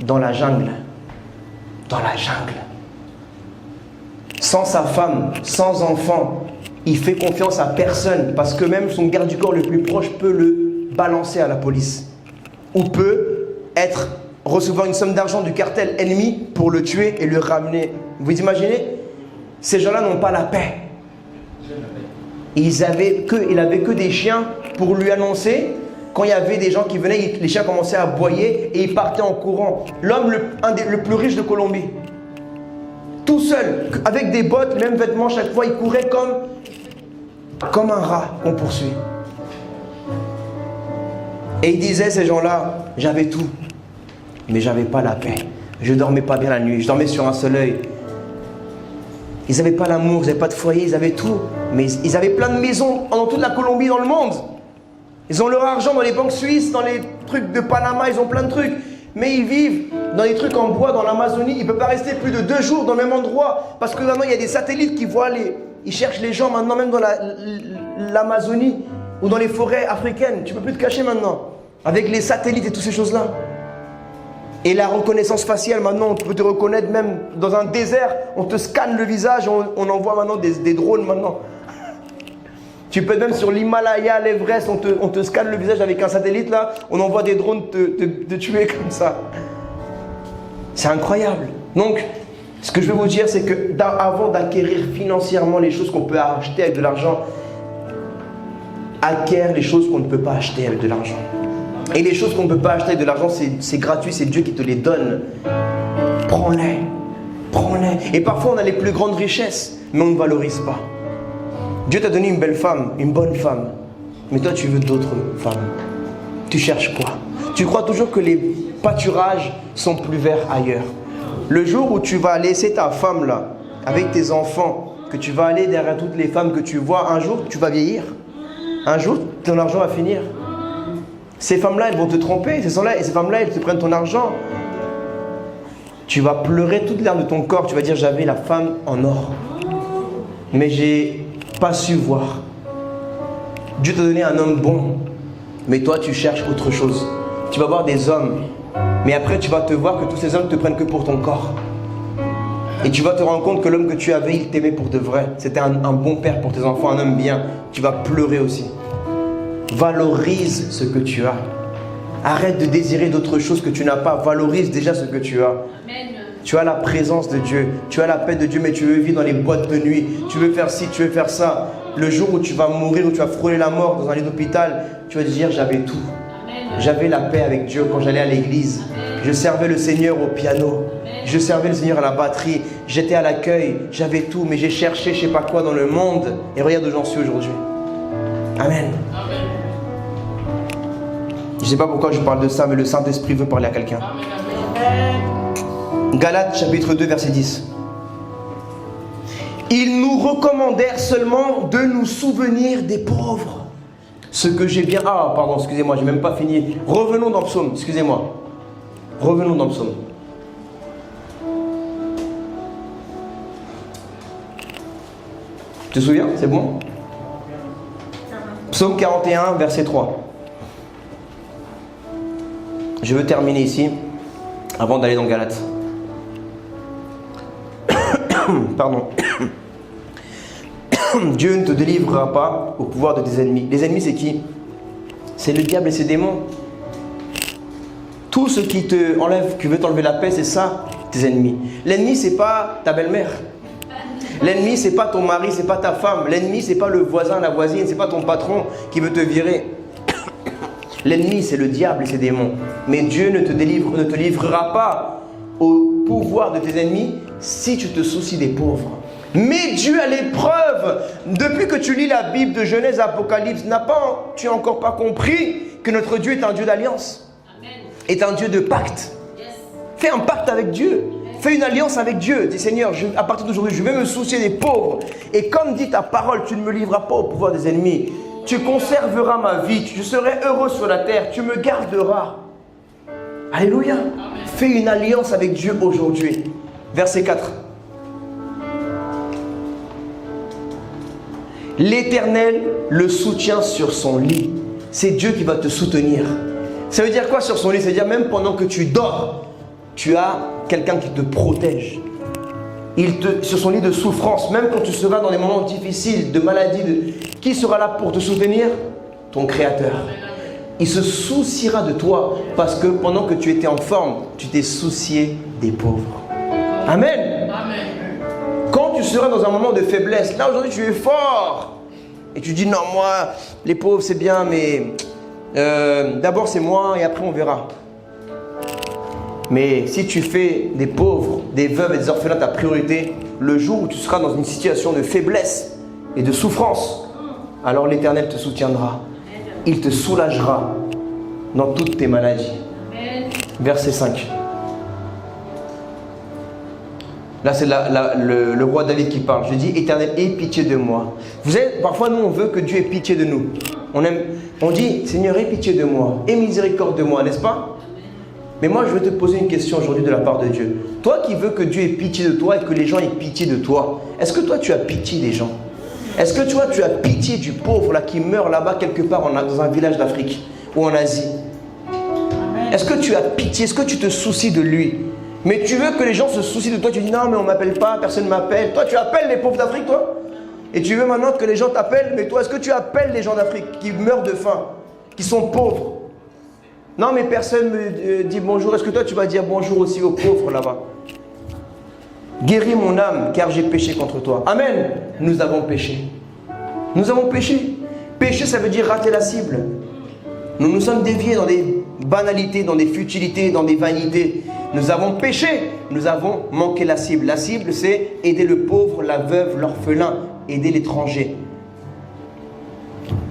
Dans la jungle. Dans la jungle. Sans sa femme, sans enfant, il fait confiance à personne, parce que même son garde du corps le plus proche peut le balancer à la police. ou peut recevoir une somme d'argent du cartel ennemi pour le tuer et le ramener. Vous imaginez? Ces gens-là n'ont pas la paix. Il n'avait que des chiens pour lui annoncer. Quand il y avait des gens qui venaient, les chiens commençaient à aboyer et ils partaient en courant. L'homme le plus riche de Colombie. Tout seul, avec des bottes, même vêtements, chaque fois, il courait comme un rat qu'on poursuit. Et il disait, ces gens-là, j'avais tout, mais j'avais pas la paix. Je dormais pas bien la nuit, je dormais sur un seul œil. Ils n'avaient pas l'amour, ils n'avaient pas de foyer, ils avaient tout. Mais ils avaient plein de maisons dans toute la Colombie, dans le monde. Ils ont leur argent dans les banques suisses, dans les trucs de Panama, ils ont plein de trucs. Mais ils vivent dans des trucs en bois, dans l'Amazonie. Ils ne peuvent pas rester plus de 2 jours dans le même endroit. Parce que maintenant, il y a des satellites qui voient ils cherchent les gens maintenant, même dans l'Amazonie ou dans les forêts africaines. Tu ne peux plus te cacher maintenant. Avec les satellites et toutes ces choses-là. Et la reconnaissance faciale, maintenant, on peut te reconnaître même dans un désert. On te scanne le visage, on envoie maintenant des drones maintenant. Tu peux être même sur l'Himalaya, l'Everest, on te scanne le visage avec un satellite là. On envoie des drones te tuer comme ça. C'est incroyable. Donc, ce que je veux vous dire, c'est que avant d'acquérir financièrement les choses qu'on peut acheter avec de l'argent, acquiert les choses qu'on ne peut pas acheter avec de l'argent. Et les choses qu'on ne peut pas acheter avec de l'argent, c'est gratuit, c'est Dieu qui te les donne. Prends-les. Prends-les. Et parfois, on a les plus grandes richesses, mais on ne valorise pas. Dieu t'a donné une belle femme, une bonne femme. Mais toi, tu veux d'autres femmes. Tu cherches quoi? Tu crois toujours que les pâturages sont plus verts ailleurs. Le jour où tu vas laisser ta femme là, avec tes enfants, que tu vas aller derrière toutes les femmes que tu vois, un jour, tu vas vieillir. Un jour, ton argent va finir. Ces femmes-là, elles vont te tromper. Ces femmes-là, elles te prennent ton argent. Tu vas pleurer toute larmes de ton corps. Tu vas dire, j'avais la femme en or. Mais j'ai pas su voir. Dieu t'a donné un homme bon. Mais toi, tu cherches autre chose. Tu vas voir des hommes. Mais après, tu vas te voir que tous ces hommes te prennent que pour ton corps. Et tu vas te rendre compte que l'homme que tu avais, il t'aimait pour de vrai. C'était un bon père pour tes enfants, un homme bien. Tu vas pleurer aussi. Valorise ce que tu as. Arrête de désirer d'autres choses que tu n'as pas. Valorise déjà ce que tu as. Amen. Tu as la présence de Dieu. Tu as la paix de Dieu, mais tu veux vivre dans les boîtes de nuit. Tu veux faire ci, tu veux faire ça. Le jour où tu vas mourir, où tu vas frôler la mort dans un lit d'hôpital, tu vas te dire, j'avais tout. J'avais la paix avec Dieu quand j'allais à l'église. Je servais le Seigneur au piano. Je servais le Seigneur à la batterie. J'étais à l'accueil. J'avais tout, mais j'ai cherché je ne sais pas quoi dans le monde. Et regarde où j'en suis aujourd'hui. Amen. Je ne sais pas pourquoi je parle de ça, mais le Saint-Esprit veut parler à quelqu'un. Galates chapitre 2, verset 10. Ils nous recommandèrent seulement de nous souvenir des pauvres. Ce que j'ai bien... Ah, pardon, excusez-moi, je n'ai même pas fini. Revenons dans le psaume, excusez-moi. Revenons dans le psaume. Tu te souviens? C'est bon? Psaume 41, verset 3. Je veux terminer ici, avant d'aller dans Galates. Pardon. Dieu ne te délivrera pas au pouvoir de tes ennemis. Les ennemis, c'est qui? C'est le diable et ses démons. Tout ce qui te enlève, qui veut t'enlever la paix, c'est ça, tes ennemis. L'ennemi, c'est pas ta belle-mère. L'ennemi, c'est pas ton mari, c'est pas ta femme. L'ennemi, c'est pas le voisin, la voisine, c'est pas ton patron qui veut te virer. L'ennemi, c'est le diable et ses démons. Mais Dieu ne te livrera pas au pouvoir de tes ennemis si tu te soucies des pauvres. Mais Dieu a l'épreuve. Depuis que tu lis la Bible de Genèse à Apocalypse, tu n'as encore pas compris que notre Dieu est un Dieu d'alliance. Est un Dieu de pacte. Fais un pacte avec Dieu. Fais une alliance avec Dieu. Dis Seigneur, à partir d'aujourd'hui, je vais me soucier des pauvres. Et comme dit ta parole, tu ne me livreras pas au pouvoir des ennemis. Tu conserveras ma vie. Je serai heureux sur la terre. Tu me garderas. Alléluia. Fais une alliance avec Dieu aujourd'hui. Verset 4. L'Éternel le soutient sur son lit. C'est Dieu qui va te soutenir. Ça veut dire quoi sur son lit? Ça veut dire même pendant que tu dors, tu as quelqu'un qui te protège. Sur son lit de souffrance, même quand tu seras dans des moments difficiles, de maladie, qui sera là pour te soutenir? Ton Créateur. Il se souciera de toi parce que pendant que tu étais en forme, tu t'es soucié des pauvres. Amen. Amen. Quand tu seras dans un moment de faiblesse, là aujourd'hui tu es fort. Et tu dis non, moi, les pauvres c'est bien, mais d'abord c'est moi et après on verra. Mais si tu fais des pauvres, des veuves et des orphelins ta priorité, le jour où tu seras dans une situation de faiblesse et de souffrance, alors l'Éternel te soutiendra. Il te soulagera dans toutes tes maladies. Verset 5. Là, c'est le roi David qui parle. Je dis, Éternel, aie pitié de moi. Vous savez, parfois, nous, on veut que Dieu ait pitié de nous. On dit, Seigneur, aie pitié de moi. Aie miséricorde de moi, n'est-ce pas? Mais moi, je veux te poser une question aujourd'hui de la part de Dieu. Toi qui veux que Dieu ait pitié de toi et que les gens aient pitié de toi, est-ce que toi, tu as pitié des gens? Est-ce que tu as pitié du pauvre là, qui meurt là-bas quelque part dans un village d'Afrique ou en Asie? Est-ce que tu as pitié? Est-ce que tu te soucies de lui? Mais tu veux que les gens se soucient de toi. Tu dis non, mais on ne m'appelle pas, personne ne m'appelle. Toi, tu appelles les pauvres d'Afrique, toi? Et tu veux maintenant que les gens t'appellent. Mais toi, est-ce que tu appelles les gens d'Afrique qui meurent de faim, qui sont pauvres? Non, mais personne me dit bonjour. Est-ce que toi, tu vas dire bonjour aussi aux pauvres là-bas? Guéris mon âme, car j'ai péché contre toi. Amen. Nous avons péché. Nous avons péché. Péché, ça veut dire rater la cible. Nous nous sommes déviés dans des banalités, dans des futilités, dans des vanités. Nous avons péché. Nous avons manqué la cible. La cible, c'est aider le pauvre, la veuve, l'orphelin, aider l'étranger.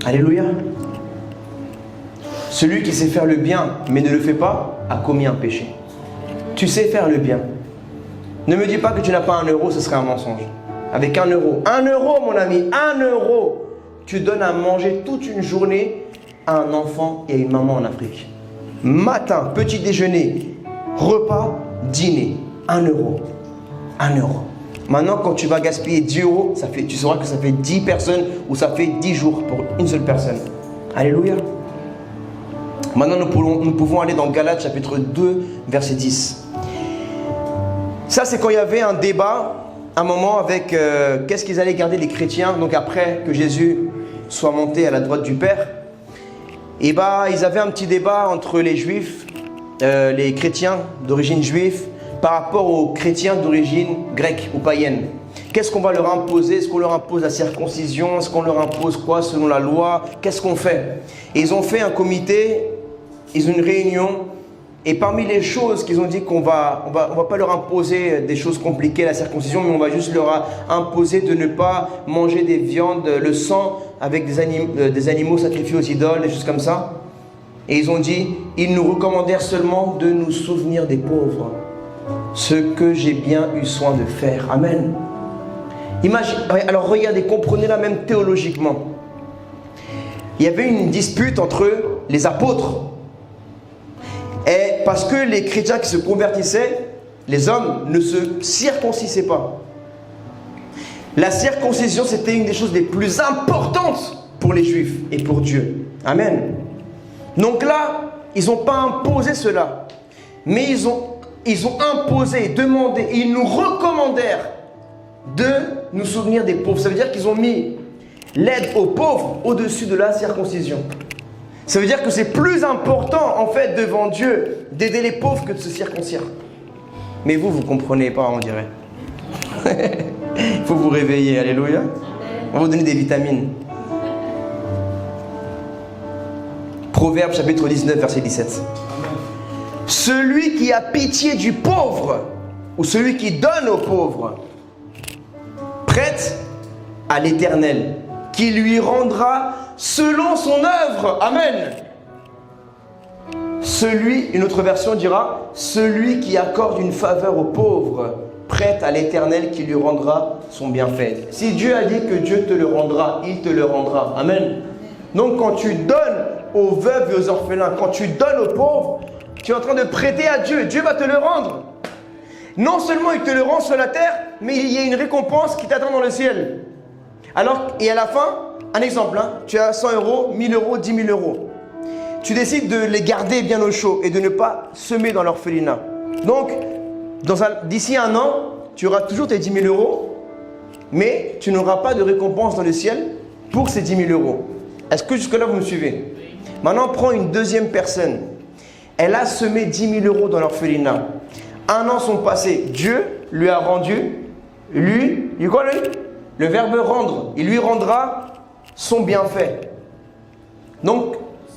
Alléluia. Celui qui sait faire le bien, mais ne le fait pas, a commis un péché. Tu sais faire le bien. Ne me dis pas que tu n'as pas 1 euro, ce serait un mensonge. Avec 1 euro. 1 euro, mon ami, 1 euro. Tu donnes à manger toute une journée à un enfant et à une maman en Afrique. Matin, petit déjeuner, repas, dîner. 1 euro. 1 euro. Maintenant, quand tu vas gaspiller 10 euros, tu sauras que ça fait 10 personnes ou ça fait 10 jours pour une seule personne. Alléluia. Maintenant, nous pouvons aller dans Galates chapitre 2, verset 10. Ça, c'est quand il y avait un débat, un moment avec qu'est-ce qu'ils allaient garder les chrétiens, donc après que Jésus soit monté à la droite du Père. Et ils avaient un petit débat entre les juifs, les chrétiens d'origine juive, par rapport aux chrétiens d'origine grecque ou païenne. Qu'est-ce qu'on va leur imposer? Est-ce qu'on leur impose la circoncision? Est-ce qu'on leur impose quoi selon la loi? Qu'est-ce qu'on fait? Et ils ont fait un comité, ils ont une réunion. Et parmi les choses qu'ils ont dit qu'on va pas leur imposer des choses compliquées, la circoncision, mais on va juste leur imposer de ne pas manger des viandes, le sang avec des animaux sacrifiés aux idoles, des choses comme ça. Et ils ont dit, ils nous recommandèrent seulement de nous souvenir des pauvres, ce que j'ai bien eu soin de faire. Amen. Alors regardez, comprenez-la même théologiquement. Il y avait une dispute entre les apôtres. Et parce que les chrétiens qui se convertissaient, les hommes ne se circoncisaient pas. La circoncision, c'était une des choses les plus importantes pour les juifs et pour Dieu. Amen. Donc là, ils n'ont pas imposé cela. Mais ils ont imposé, demandé, et ils nous recommandèrent de nous souvenir des pauvres. Ça veut dire qu'ils ont mis l'aide aux pauvres au-dessus de la circoncision. Ça veut dire que c'est plus important, en fait, devant Dieu, d'aider les pauvres que de se circoncire. Mais vous ne comprenez pas, on dirait. Il faut vous réveiller, alléluia. On va vous donner des vitamines. Proverbe chapitre 19, verset 17. Celui qui a pitié du pauvre, ou celui qui donne aux pauvres, prête à l'Éternel, qui lui rendra selon son œuvre. Amen. Une autre version dira, celui qui accorde une faveur aux pauvres, prête à l'Éternel qui lui rendra son bienfait. Si Dieu a dit que Dieu te le rendra, il te le rendra. Amen. Donc quand tu donnes aux veuves et aux orphelins, quand tu donnes aux pauvres, tu es en train de prêter à Dieu. Dieu va te le rendre. Non seulement il te le rend sur la terre, mais il y a une récompense qui t'attend dans le ciel. Alors, et à la fin, un exemple, tu as 100 euros, 1000 euros, 10 000 euros. Tu décides de les garder bien au chaud et de ne pas semer dans l'orphelinat. Donc, d'ici 1 an, tu auras toujours tes 10 000 euros, mais tu n'auras pas de récompense dans le ciel pour ces 10 000 euros. Est-ce que jusque-là, vous me suivez? Maintenant, prends une deuxième personne. Elle a semé 10 000 euros dans l'orphelinat. 1 an sont passés. Dieu lui a rendu, quoi lui? Le verbe rendre. Il lui rendra son bienfait. Donc,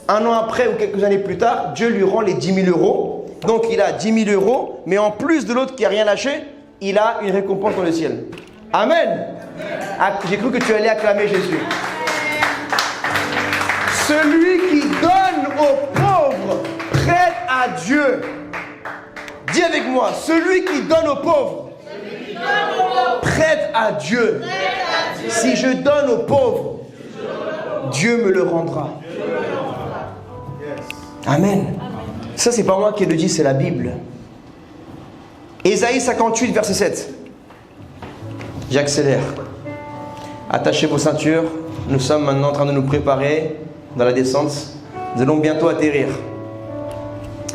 1 an après ou quelques années plus tard, Dieu lui rend les 10 000 euros. Donc, il a 10 000 euros, mais en plus de l'autre qui n'a rien lâché, il a une récompense dans le ciel. Amen. Ah, j'ai cru que tu allais acclamer Jésus. Celui qui donne aux pauvres prête à Dieu. Dis avec moi, celui qui donne aux pauvres prête à Dieu. Si je donne aux pauvres, Dieu me le rendra. Amen. Ça, c'est pas moi qui le dis, c'est la Bible. Ésaïe 58, verset 7. J'accélère. Attachez vos ceintures. Nous sommes maintenant en train de nous préparer dans la descente. Nous allons bientôt atterrir.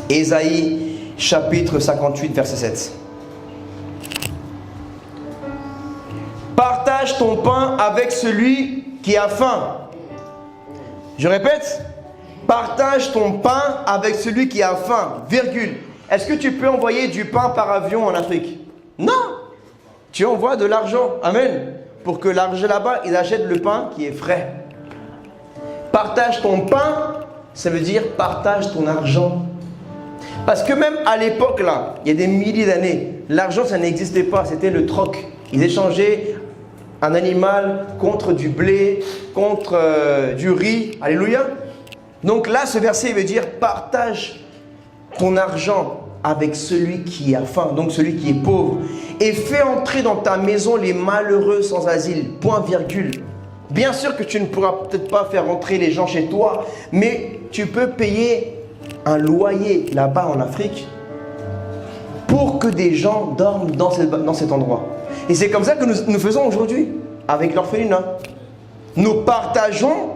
Ésaïe chapitre 58, verset 7. Partage ton pain avec celui qui a faim. Je répète. Partage ton pain avec celui qui a faim. Virgule. Est-ce que tu peux envoyer du pain par avion en Afrique? Non. Tu envoies de l'argent. Amen. Pour que l'argent là-bas, ils achètent le pain qui est frais. Partage ton pain, ça veut dire partage ton argent. Parce que même à l'époque là, il y a des milliers d'années, l'argent ça n'existait pas, c'était le troc. Ils échangeaient un animal contre du blé, contre du riz. Alléluia. Donc là, ce verset veut dire partage ton argent avec celui qui a faim, donc celui qui est pauvre. Et fais entrer dans ta maison les malheureux sans asile. Point virgule. Bien sûr que tu ne pourras peut-être pas faire entrer les gens chez toi, mais tu peux payer un loyer là-bas en Afrique pour que des gens dorment dans cet endroit. Et c'est comme ça que nous faisons aujourd'hui avec l'orphelinat. Nous partageons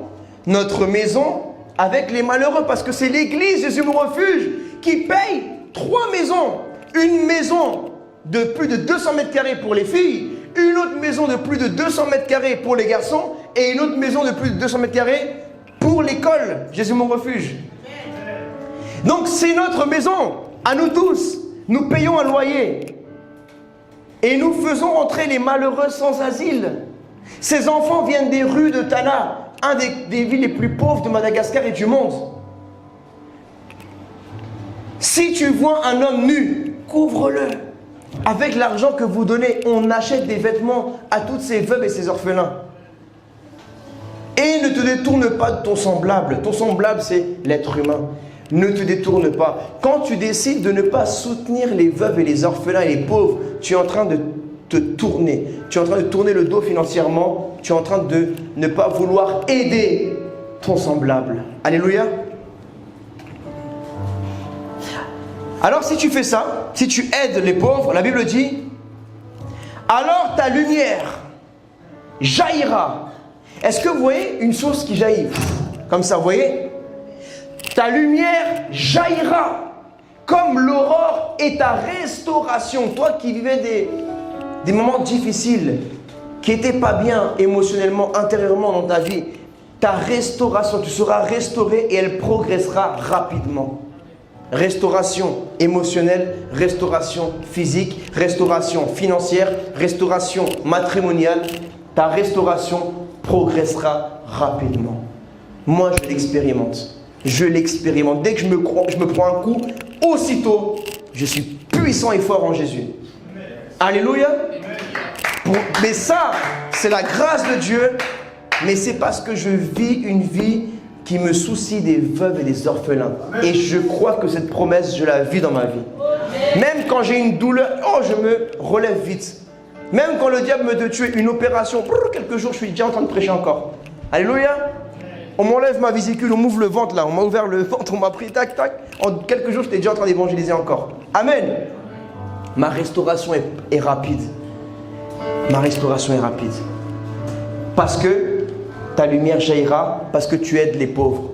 notre maison avec les malheureux parce que c'est l'église Jésus me refuge qui paye 3 maisons. Une maison de plus de 200 mètres carrés pour les filles, une autre maison de plus de 200 mètres carrés pour les garçons et une autre maison de plus de 200 mètres carrés pour l'école Jésus mon refuge. Donc c'est notre maison, à nous tous. Nous payons un loyer et nous faisons entrer les malheureux sans asile. Ces enfants viennent des rues de Tana, un des villes les plus pauvres de Madagascar et du monde. Si tu vois un homme nu, couvre-le. Avec l'argent que vous donnez, on achète des vêtements à toutes ces veuves et ces orphelins. Et ne te détourne pas de ton semblable. Ton semblable, c'est l'être humain. Ne te détourne pas. Quand tu décides de ne pas soutenir les veuves et les orphelins et les pauvres, tu es en train de te tourner. Tu es en train de tourner le dos financièrement. Tu es en train de ne pas vouloir aider ton semblable. Alléluia. Alors si tu fais ça, si tu aides les pauvres, la Bible dit, alors ta lumière jaillira. Est-ce que vous voyez une source qui jaillit? Comme ça, vous voyez? Ta lumière jaillira comme l'aurore et ta restauration. Toi qui vivais des moments difficiles, qui n'étaient pas bien émotionnellement, intérieurement dans ta vie, ta restauration, tu seras restauré et elle progressera rapidement. Restauration émotionnelle, restauration physique, restauration financière, restauration matrimoniale. Ta restauration progressera rapidement. Moi, je l'expérimente. Je l'expérimente. Dès que je me prends un coup, aussitôt, je suis puissant et fort en Jésus. Alléluia. Mais ça, c'est la grâce de Dieu. Mais c'est parce que je vis une vie qui me soucie des veuves et des orphelins. Et je crois que cette promesse, je la vis dans ma vie. Même quand j'ai une douleur, je me relève vite. Même quand le diable me dit tuer une opération, quelques jours, je suis déjà en train de prêcher encore. Alléluia. On m'enlève ma vésicule, on m'ouvre le ventre là, on m'a ouvert le ventre, on m'a pris tac tac. En quelques jours, j'étais déjà en train d'évangéliser encore. Amen. Ma restauration est rapide. Ma restauration est rapide. Parce que ta lumière jaillira, parce que tu aides les pauvres.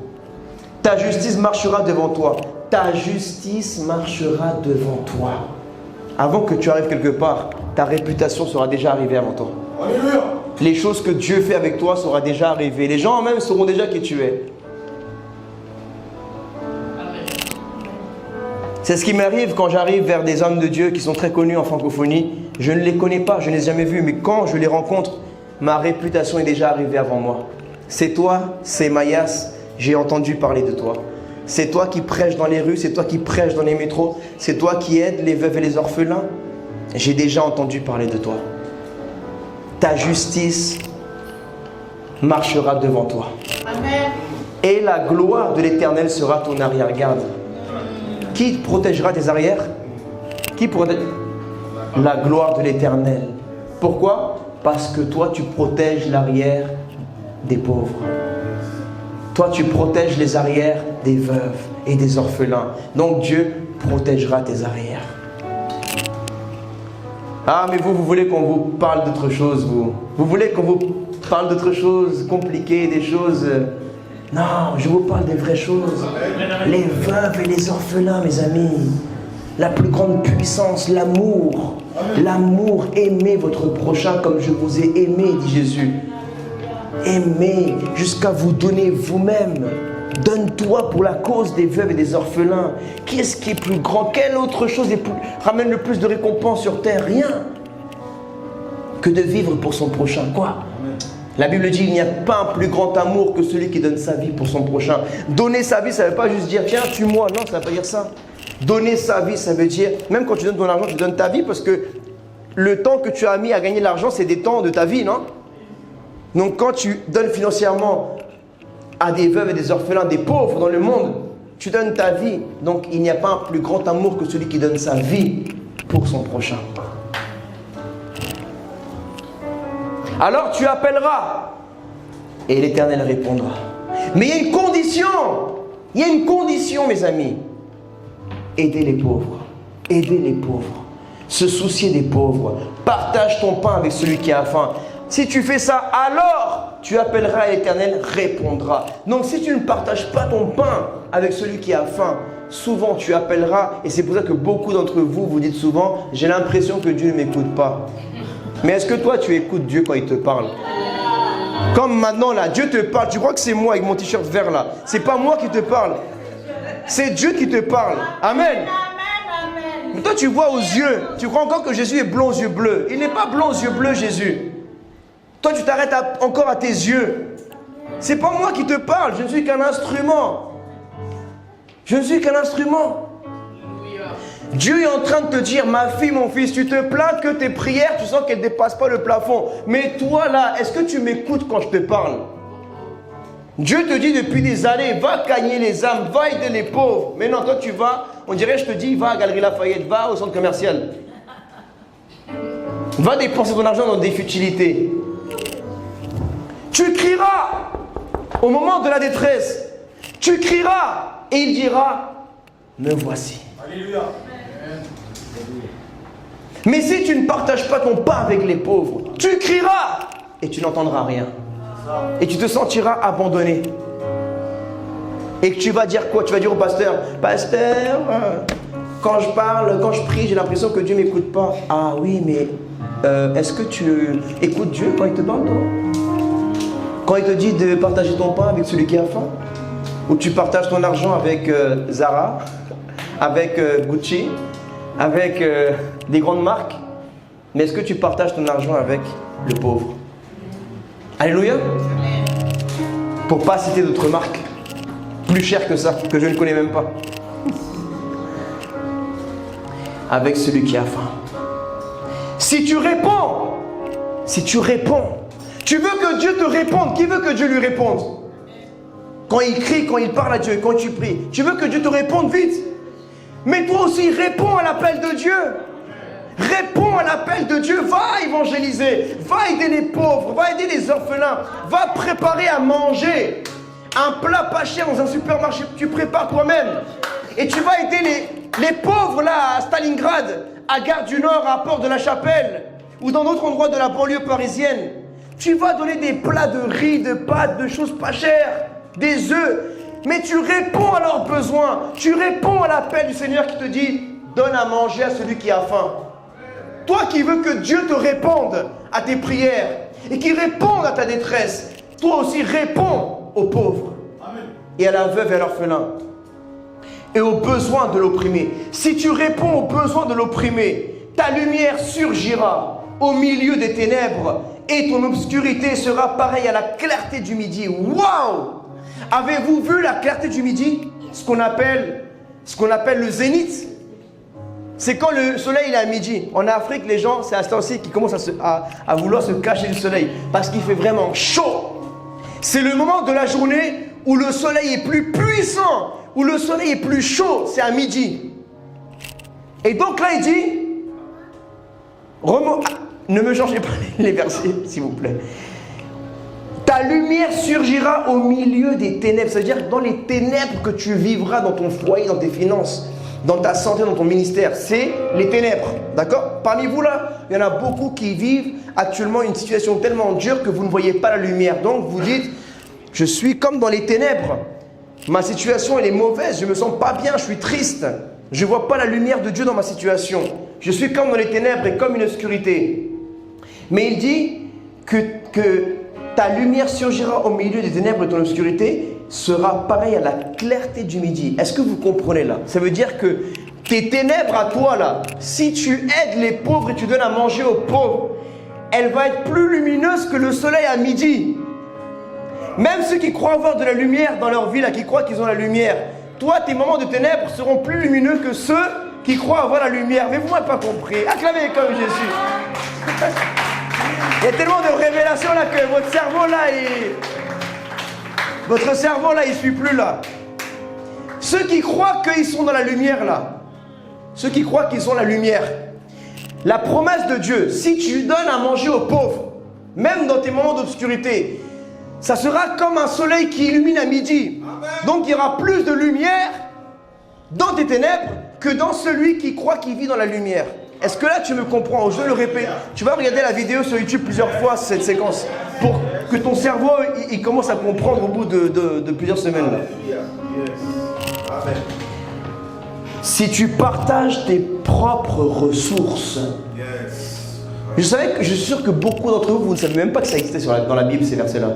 Ta justice marchera devant toi. Ta justice marchera devant toi. Avant que tu arrives quelque part, ta réputation sera déjà arrivée avant toi. Alléluia. Les choses que Dieu fait avec toi seront déjà arrivées. Les gens même sauront déjà qui tu es. C'est ce qui m'arrive quand j'arrive vers des hommes de Dieu qui sont très connus en francophonie. Je ne les connais pas, je ne les ai jamais vus, mais quand je les rencontre, ma réputation est déjà arrivée avant moi. C'est toi, c'est Mayas, j'ai entendu parler de toi. C'est toi qui prêches dans les rues, c'est toi qui prêches dans les métros, c'est toi qui aides les veuves et les orphelins. J'ai déjà entendu parler de toi. Ta justice marchera devant toi. Amen. Et la gloire de l'Éternel sera ton arrière-garde. Qui protégera tes arrières? Qui protège? La gloire de l'Éternel. Pourquoi? Parce que toi, tu protèges l'arrière des pauvres. Toi, tu protèges les arrières des veuves et des orphelins. Donc Dieu protégera tes arrières. Ah, mais vous voulez qu'on vous parle d'autre chose, vous. Vous voulez qu'on vous parle d'autre chose compliquées, des choses... Non, je vous parle des vraies choses. Les veuves et les orphelins, mes amis. La plus grande puissance, l'amour. L'amour, aimez votre prochain comme je vous ai aimé, dit Jésus. Aimez jusqu'à vous donner vous-même. Donne-toi pour la cause des veuves et des orphelins. Qu'est-ce qui est plus grand? Quelle autre chose ramène le plus de récompenses sur terre? Rien. Que de vivre pour son prochain. Quoi? La Bible dit, il n'y a pas un plus grand amour que celui qui donne sa vie pour son prochain. Donner sa vie, ça ne veut pas juste dire, tiens, tue-moi. Non, ça ne veut pas dire ça. Donner sa vie, ça veut dire, même quand tu donnes ton argent, tu donnes ta vie parce que le temps que tu as mis à gagner l'argent, c'est des temps de ta vie, non? Donc quand tu donnes financièrement à des veuves et des orphelins, des pauvres dans le monde, tu donnes ta vie. Donc il n'y a pas un plus grand amour que celui qui donne sa vie pour son prochain. Alors tu appelleras et l'Éternel répondra. Mais il y a une condition. Il y a une condition, mes amis. Aider les pauvres. Aider les pauvres. Se soucier des pauvres. Partage ton pain avec celui qui a faim. Si tu fais ça, alors tu appelleras et l'Éternel répondra. Donc si tu ne partages pas ton pain avec celui qui a faim, souvent tu appelleras. Et c'est pour ça que beaucoup d'entre vous, vous dites souvent, j'ai l'impression que Dieu ne m'écoute pas. Mais est-ce que toi tu écoutes Dieu quand il te parle? Comme maintenant là, Dieu te parle. Tu crois que c'est moi avec mon t-shirt vert là? C'est pas moi qui te parle. C'est Dieu qui te parle. Amen. Mais toi tu vois aux yeux. Tu crois encore que Jésus est blond aux yeux bleus. Il n'est pas blond aux yeux bleus, Jésus. Toi tu t'arrêtes encore à tes yeux. C'est pas moi qui te parle. Je ne suis qu'un instrument. Je ne suis qu'un instrument. Dieu est en train de te dire, ma fille, mon fils, tu te plains que tes prières, tu sens qu'elles ne dépassent pas le plafond. Mais toi là, est-ce que tu m'écoutes quand je te parle? Dieu te dit depuis des années, va gagner les âmes, va aider les pauvres. Mais non, toi tu vas, on dirait, je te dis, va à Galerie Lafayette, va au centre commercial. Va dépenser ton argent dans des futilités. Tu crieras au moment de la détresse. Tu crieras et il dira, me voici. Alléluia. Mais si tu ne partages pas ton pain avec les pauvres, tu crieras et tu n'entendras rien. Et tu te sentiras abandonné. Et que tu vas dire quoi? Tu vas dire au pasteur, pasteur, quand je parle, quand je prie, j'ai l'impression que Dieu ne m'écoute pas. Ah oui, mais est-ce que tu écoutes Dieu quand il te parle, toi? Quand il te dit de partager ton pain avec celui qui a faim? Ou tu partages ton argent avec Zara, avec Gucci, avec des grandes marques? Mais est-ce que tu partages ton argent avec le pauvre? Alléluia. Pour ne pas citer d'autres marques plus chères que ça, que je ne connais même pas. Avec celui qui a faim. Si tu réponds, tu veux que Dieu te réponde. Qui veut que Dieu lui réponde? Quand il crie, quand il parle à Dieu, quand tu pries, tu veux que Dieu te réponde vite. Mais toi aussi, réponds à l'appel de Dieu. Réponds à l'appel de Dieu. Va évangéliser. Va aider les pauvres. Va aider les orphelins. Va préparer à manger. Un plat pas cher dans un supermarché. Tu prépares toi-même. Et tu vas aider les pauvres là à Stalingrad, à Gare du Nord, à Port de la Chapelle ou dans d'autres endroits de la banlieue parisienne. Tu vas donner des plats de riz, de pâtes, de choses pas chères, des œufs. Mais tu réponds à leurs besoins. Tu réponds à l'appel du Seigneur qui te dit, donne à manger à celui qui a faim. Toi qui veux que Dieu te réponde à tes prières et qui réponde à ta détresse, toi aussi réponds aux pauvres. Amen. Et à la veuve et à l'orphelin. et aux besoins de l'opprimé. Si tu réponds aux besoins de l'opprimé, ta lumière surgira au milieu des ténèbres et ton obscurité sera pareille à la clarté du midi. Waouh! Avez-vous vu la clarté du midi? Ce qu'on appelle le zénith. C'est quand le soleil est à midi. En Afrique, les gens, c'est à ce temps-ci qu'ils commencent à vouloir se cacher du soleil parce qu'il fait vraiment chaud. C'est le moment de la journée où le soleil est plus puissant, où le soleil est plus chaud, c'est à midi. Et donc là, il dit, ne me changez pas les versets, s'il vous plaît. Ta lumière surgira au milieu des ténèbres. C'est-à-dire dans les ténèbres que tu vivras dans ton foyer, dans tes finances, dans ta santé, dans ton ministère. C'est les ténèbres. D'accord? Parmi vous là, il y en a beaucoup qui vivent actuellement une situation tellement dure que vous ne voyez pas la lumière. Donc vous dites, je suis comme dans les ténèbres. Ma situation elle est mauvaise, je ne me sens pas bien, je suis triste. Je ne vois pas la lumière de Dieu dans ma situation. Je suis comme dans les ténèbres et comme une obscurité. Mais il dit que ta lumière surgira au milieu des ténèbres et ton obscurité sera pareille à la clarté du midi. Est-ce que vous comprenez là? Ça veut dire que tes ténèbres à toi là, si tu aides les pauvres et tu donnes à manger aux pauvres, elle va être plus lumineuse que le soleil à midi. Même ceux qui croient avoir de la lumière dans leur vie là, qui croient qu'ils ont la lumière, toi tes moments de ténèbres seront plus lumineux que ceux qui croient avoir la lumière. Mais vous m'avez pas compris. Acclamez comme Jésus. Il y a tellement de révélations là que votre cerveau là, il suit plus là. Ceux qui croient qu'ils sont dans la lumière là, ceux qui croient qu'ils ont la lumière, la promesse de Dieu, si tu donnes à manger aux pauvres, même dans tes moments d'obscurité, ça sera comme un soleil qui illumine à midi. Amen. Donc il y aura plus de lumière dans tes ténèbres que dans celui qui croit qu'il vit dans la lumière. Est-ce que là tu me comprends? Je le répète. Tu vas regarder la vidéo sur YouTube plusieurs fois, cette séquence, pour que ton cerveau il commence à comprendre au bout de plusieurs semaines. Si tu partages tes propres ressources, je suis sûr que beaucoup d'entre vous, vous ne savez même pas que ça existait dans la Bible, ces versets-là.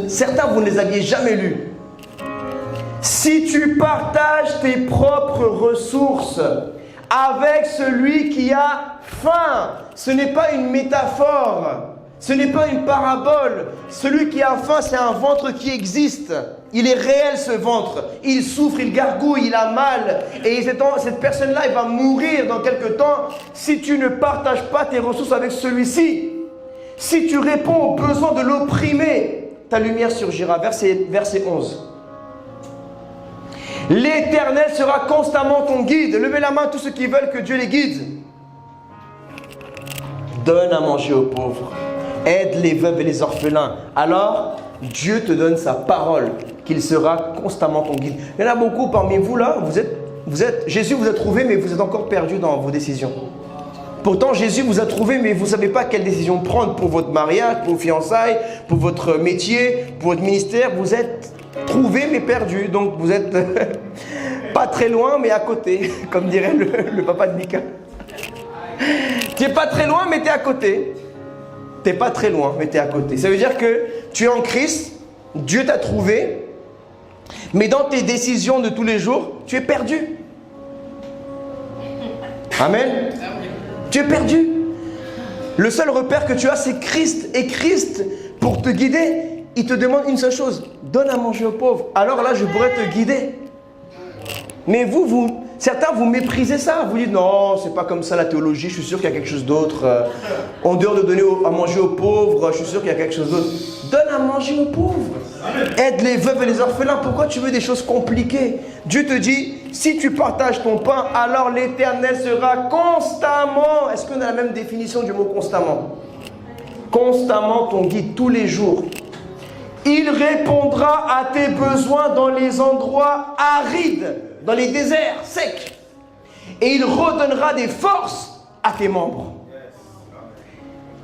Certains, vous ne les aviez jamais lus. Si tu partages tes propres ressources avec celui qui a faim, ce n'est pas une métaphore, ce n'est pas une parabole. Celui qui a faim, c'est un ventre qui existe. Il est réel ce ventre. Il souffre, il gargouille, il a mal. Et cette personne-là, elle va mourir dans quelque temps si tu ne partages pas tes ressources avec celui-ci. Si tu réponds aux besoins de l'opprimé, ta lumière surgira. Verset 11. L'Éternel sera constamment ton guide. Levez la main tous ceux qui veulent que Dieu les guide. Donne à manger aux pauvres. Aide les veuves et les orphelins. Alors, Dieu te donne sa parole, qu'il sera constamment ton guide. Il y en a beaucoup parmi vous là, Jésus vous a trouvé, mais vous êtes encore perdu dans vos décisions. Pourtant, Jésus vous a trouvé, mais vous ne savez pas quelle décision prendre pour votre mariage, pour vos fiançailles, pour votre métier, pour votre ministère. Vous êtes trouvé, mais perdu. Donc, vous êtes pas très loin, mais à côté, comme dirait le papa de Mika. Tu n'es pas très loin, mais tu es à côté. Tu n'es pas très loin, mais tu es à côté. Ça veut dire que tu es en Christ, Dieu t'a trouvé, mais dans tes décisions de tous les jours, tu es perdu. Amen. Tu es perdu. Le seul repère que tu as, c'est Christ. Et Christ, pour te guider, il te demande une seule chose. Donne à manger aux pauvres. Alors là, je pourrais te guider. Mais certains, vous méprisez ça. Vous dites, non, c'est pas comme ça la théologie. Je suis sûr qu'il y a quelque chose d'autre. En dehors de donner à manger aux pauvres, je suis sûr qu'il y a quelque chose d'autre. Donne à manger aux pauvres. Aide les veuves et les orphelins. Pourquoi tu veux des choses compliquées? Dieu te dit, si tu partages ton pain, alors l'Éternel sera constamment. Est-ce qu'on a la même définition du mot constamment? Constamment ton guide, tous les jours. Il répondra à tes besoins dans les endroits arides, dans les déserts secs. Et il redonnera des forces à tes membres.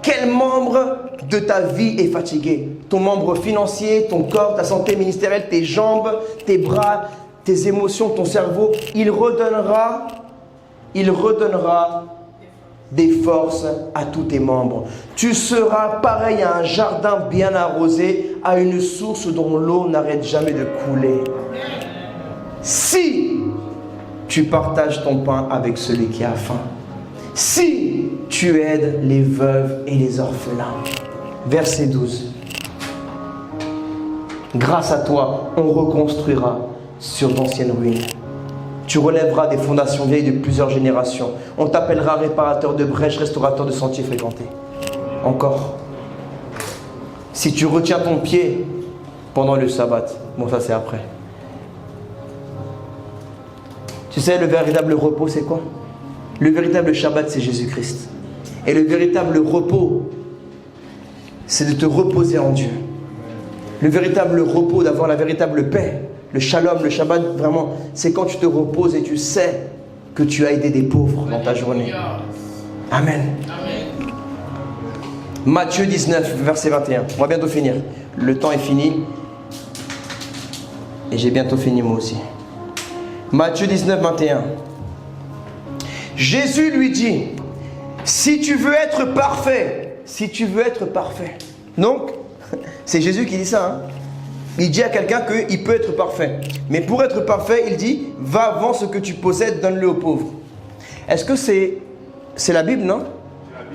Quel membre de ta vie est fatigué? Ton membre financier, ton corps, ta santé ministérielle, tes jambes, tes bras, tes émotions, ton cerveau. Il redonnera des forces à tous tes membres. Tu seras pareil à un jardin bien arrosé, à une source dont l'eau n'arrête jamais de couler. Si tu partages ton pain avec celui qui a faim, si tu aides les veuves et les orphelins. Verset 12. Grâce à toi, on reconstruira sur d'anciennes ruines. Tu relèveras des fondations vieilles de plusieurs générations. On t'appellera réparateur de brèches, restaurateur de sentiers fréquentés. Encore. Si tu retiens ton pied pendant le sabbat, bon ça c'est après. Tu sais, le véritable repos c'est quoi? Le véritable Shabbat c'est Jésus-Christ. Et le véritable repos, c'est de te reposer en Dieu. Le véritable repos, d'avoir la véritable paix, le shalom, le Shabbat, vraiment, c'est quand tu te reposes et tu sais que tu as aidé des pauvres dans ta journée. Amen. Matthieu 19, verset 21. On va bientôt finir. Le temps est fini. Et j'ai bientôt fini moi aussi. Matthieu 19, 21. Jésus lui dit, si tu veux être parfait, si tu veux être parfait. Donc, c'est Jésus qui dit ça. Hein? Il dit à quelqu'un qu'il peut être parfait. Mais pour être parfait, il dit, va vends ce que tu possèdes, donne-le aux pauvres. Est-ce que c'est la Bible, non?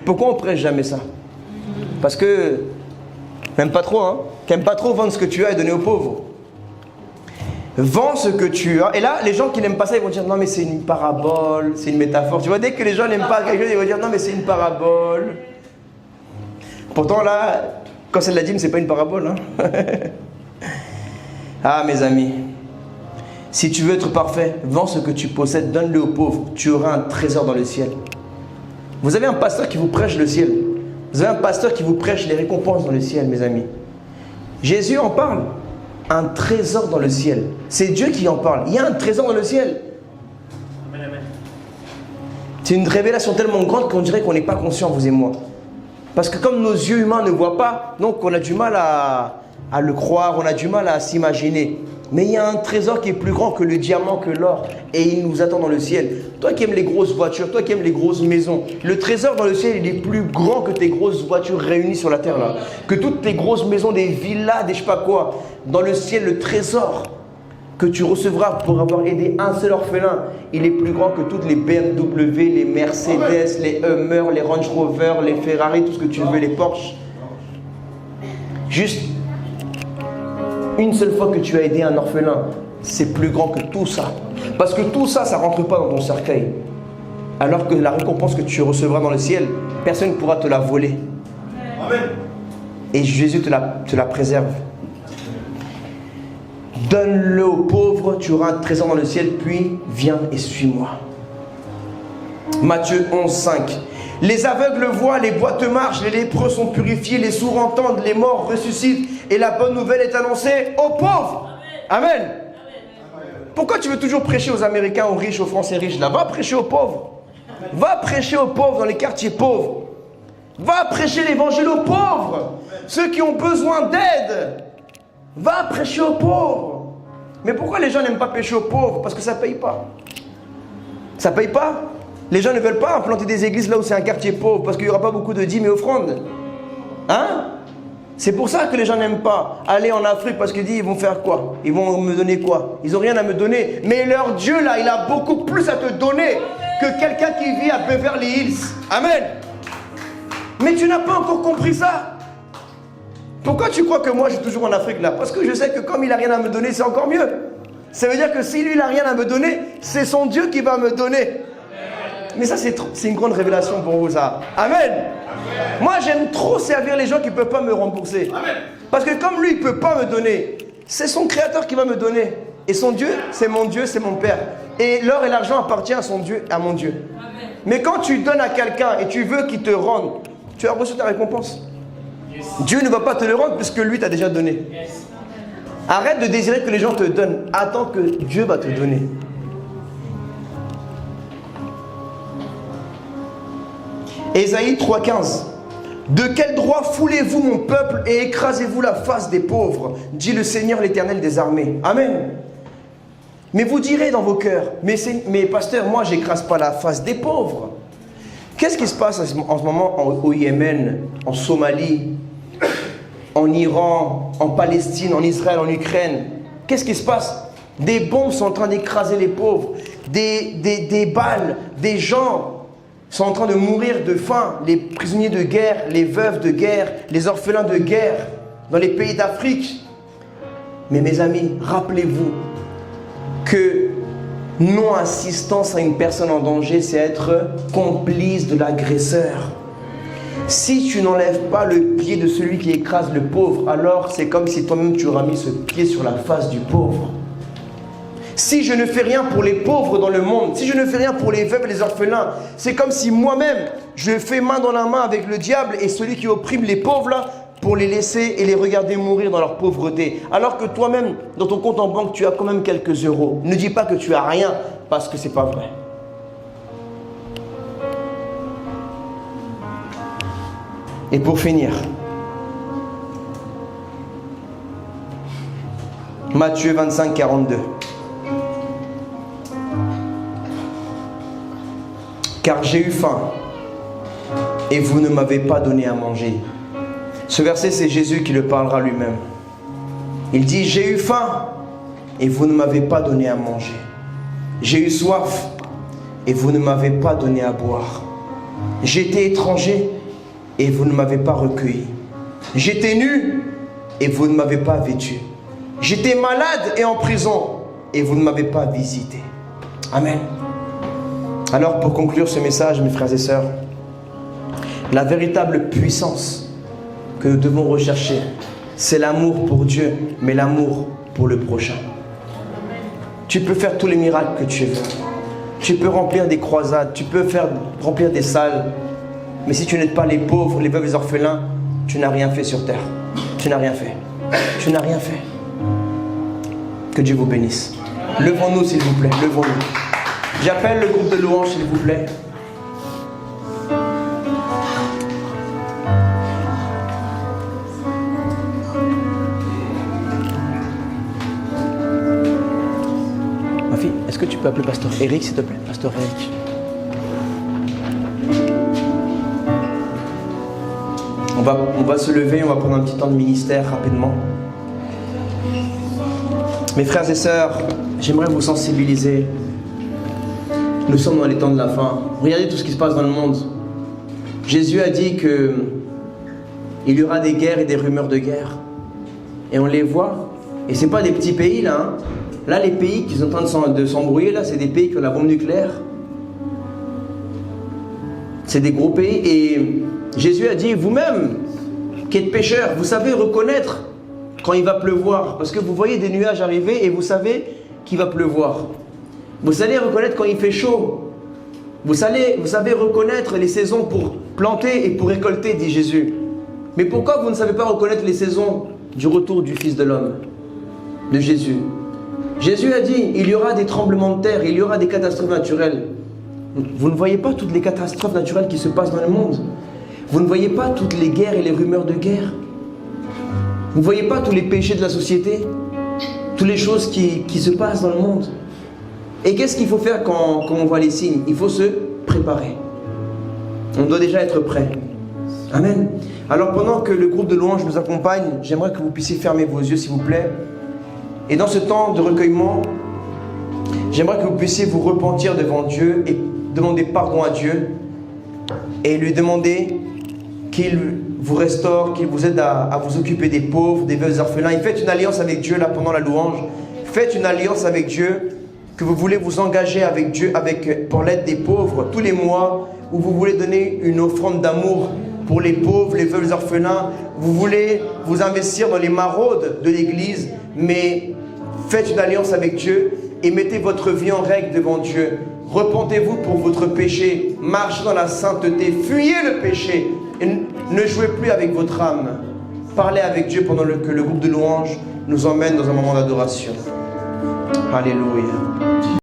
Pourquoi on ne prêche jamais ça? Parce que, même pas trop, hein? Qu'aime pas trop vendre ce que tu as et donner aux pauvres. Vends ce que tu as. Et là, les gens qui n'aiment pas ça, ils vont dire, non mais c'est une parabole, c'est une métaphore. Tu vois, dès que les gens n'aiment pas quelque chose, ils vont dire, non mais c'est une parabole. Pourtant là, quand c'est de la dîme, c'est pas une parabole. Hein? Ah mes amis, si tu veux être parfait, vends ce que tu possèdes, donne-le aux pauvres, tu auras un trésor dans le ciel. Vous avez un pasteur qui vous prêche le ciel. Vous avez un pasteur qui vous prêche les récompenses dans le ciel, mes amis. Jésus en parle. Un trésor dans le ciel. C'est Dieu qui en parle. Il y a un trésor dans le ciel. C'est une révélation tellement grande qu'on dirait qu'on n'est pas conscient, vous et moi. Parce que comme nos yeux humains ne voient pas, donc on a du mal à le croire, on a du mal à s'imaginer. Mais il y a un trésor qui est plus grand que le diamant, que l'or. Et il nous attend dans le ciel. Toi qui aimes les grosses voitures, toi qui aimes les grosses maisons, le trésor dans le ciel, il est plus grand que tes grosses voitures réunies sur la terre là. Que toutes tes grosses maisons, des villas, des je sais pas quoi. Dans le ciel, le trésor que tu recevras pour avoir aidé un seul orphelin, il est plus grand que toutes les BMW, les Mercedes, les Hummer, les Range Rover, les Ferrari, tout ce que tu veux, les Porsche. Juste une seule fois que tu as aidé un orphelin, c'est plus grand que tout ça. Parce que tout ça, ça ne rentre pas dans ton cercueil. Alors que la récompense que tu recevras dans le ciel, personne ne pourra te la voler. Amen. Et Jésus te la préserve. Donne-le aux pauvres, tu auras un trésor dans le ciel, puis viens et suis-moi. Matthieu 11, 5. Les aveugles voient, les boîtes marchent, les lépreux sont purifiés, les sourds entendent, les morts ressuscitent, et la bonne nouvelle est annoncée aux pauvres. Amen. Amen. Pourquoi tu veux toujours prêcher aux Américains, aux riches, aux Français riches là? Va prêcher aux pauvres. Va prêcher aux pauvres dans les quartiers pauvres. Va prêcher l'évangile aux pauvres. Ceux qui ont besoin d'aide. Va prêcher aux pauvres. Mais pourquoi les gens n'aiment pas prêcher aux pauvres? Parce que ça ne paye pas. Ça ne paye pas. Les gens ne veulent pas implanter des églises là où c'est un quartier pauvre parce qu'il n'y aura pas beaucoup de dîmes et offrandes. Hein? C'est pour ça que les gens n'aiment pas aller en Afrique parce qu'ils disent ils vont faire quoi? Ils vont me donner quoi? Ils n'ont rien à me donner. Mais leur Dieu là, il a beaucoup plus à te donner que quelqu'un qui vit à Beverly Hills. Amen. Mais tu n'as pas encore compris ça. Pourquoi tu crois que moi je suis toujours en Afrique là? Parce que je sais que comme il n'a rien à me donner, c'est encore mieux. Ça veut dire que si lui il n'a rien à me donner, c'est son Dieu qui va me donner. Mais ça c'est une grande révélation pour vous ça. Amen. Amen. Moi j'aime trop servir les gens qui ne peuvent pas me rembourser. Amen. Parce que comme lui il ne peut pas me donner, c'est son créateur qui va me donner. Et son Dieu, c'est mon Père. Et l'or et l'argent appartiennent à son Dieu, à mon Dieu. Amen. Mais quand tu donnes à quelqu'un et tu veux qu'il te rende, tu as reçu ta récompense. Yes. Dieu ne va pas te le rendre puisque lui t'a déjà donné. Yes. Arrête de désirer que les gens te donnent. Attends que Dieu va te donner. Ésaïe 3,15. De quel droit foulez-vous mon peuple et écrasez-vous la face des pauvres, dit le Seigneur l'Éternel des armées. Amen. Mais vous direz dans vos cœurs, mais pasteur, moi j'écrase pas la face des pauvres. Qu'est-ce qui se passe en ce moment au Yémen, en Somalie, en Iran, en Palestine, en Israël, en Ukraine? Qu'est-ce qui se passe? Des bombes sont en train d'écraser les pauvres. Des balles, des gens sont en train de mourir de faim. Les prisonniers de guerre, les veuves de guerre, les orphelins de guerre dans les pays d'Afrique. Mais mes amis, rappelez-vous que non-assistance à une personne en danger, c'est être complice de l'agresseur. Si tu n'enlèves pas le pied de celui qui écrase le pauvre, alors c'est comme si toi-même tu auras mis ce pied sur la face du pauvre. Si je ne fais rien pour les pauvres dans le monde, si je ne fais rien pour les veuves et les orphelins, c'est comme si moi-même je fais main dans la main avec le diable et celui qui opprime les pauvres là, pour les laisser et les regarder mourir dans leur pauvreté. Alors que toi-même, dans ton compte en banque, tu as quand même quelques euros. Ne dis pas que tu as rien, parce que c'est pas vrai. Et pour finir, Matthieu 25, 42. Car j'ai eu faim, et vous ne m'avez pas donné à manger. Ce verset, c'est Jésus qui le parlera lui-même. Il dit, j'ai eu faim et vous ne m'avez pas donné à manger. J'ai eu soif et vous ne m'avez pas donné à boire. J'étais étranger et vous ne m'avez pas recueilli. J'étais nu et vous ne m'avez pas vêtu. J'étais malade et en prison et vous ne m'avez pas visité. Amen. Alors pour conclure ce message, mes frères et sœurs, la véritable puissance que nous devons rechercher, c'est l'amour pour Dieu, mais l'amour pour le prochain. Tu peux faire tous les miracles que tu veux. Tu peux remplir des croisades, tu peux remplir des salles. Mais si tu n'aides pas les pauvres, les veuves et les orphelins, tu n'as rien fait sur terre. Tu n'as rien fait. Tu n'as rien fait. Que Dieu vous bénisse. Levons-nous s'il vous plaît, levons-nous. J'appelle le groupe de louanges s'il vous plaît. Est-ce que tu peux appeler Pasteur Eric, s'il te plaît? Pasteur Eric. On va se lever, on va prendre un petit temps de ministère rapidement. Mes frères et sœurs, j'aimerais vous sensibiliser. Nous sommes dans les temps de la fin. Regardez tout ce qui se passe dans le monde. Jésus a dit qu'il y aura des guerres et des rumeurs de guerre. Et on les voit. Et ce n'est pas des petits pays là, hein. Là, les pays qui sont en train de s'embrouiller, là, c'est des pays qui ont la bombe nucléaire. C'est des gros pays. Et Jésus a dit, vous-même, qui êtes pécheurs, vous savez reconnaître quand il va pleuvoir. Parce que vous voyez des nuages arriver et vous savez qu'il va pleuvoir. Vous savez reconnaître quand il fait chaud. Vous savez reconnaître les saisons pour planter et pour récolter, dit Jésus. Mais pourquoi vous ne savez pas reconnaître les saisons du retour du Fils de l'homme, de Jésus? Jésus a dit, il y aura des tremblements de terre, il y aura des catastrophes naturelles. Vous ne voyez pas toutes les catastrophes naturelles qui se passent dans le monde. Vous ne voyez pas toutes les guerres et les rumeurs de guerre. Vous ne voyez pas tous les péchés de la société, toutes les choses qui se passent dans le monde. Et qu'est-ce qu'il faut faire quand on voit les signes? Il faut se préparer. On doit déjà être prêt. Amen. Alors pendant que le groupe de louanges nous accompagne, j'aimerais que vous puissiez fermer vos yeux s'il vous plaît. Et dans ce temps de recueillement, j'aimerais que vous puissiez vous repentir devant Dieu et demander pardon à Dieu et lui demander qu'il vous restaure, qu'il vous aide à vous occuper des pauvres, des veuves et orphelins. Et faites une alliance avec Dieu là pendant la louange. Faites une alliance avec Dieu, que vous voulez vous engager avec Dieu pour l'aide des pauvres tous les mois, où vous voulez donner une offrande d'amour pour les pauvres, les veuves et les orphelins. Vous voulez vous investir dans les maraudes de l'église, mais faites une alliance avec Dieu et mettez votre vie en règle devant Dieu. Repentez-vous pour votre péché, marchez dans la sainteté, fuyez le péché et ne jouez plus avec votre âme. Parlez avec Dieu pendant que le groupe de louanges nous emmène dans un moment d'adoration. Alléluia.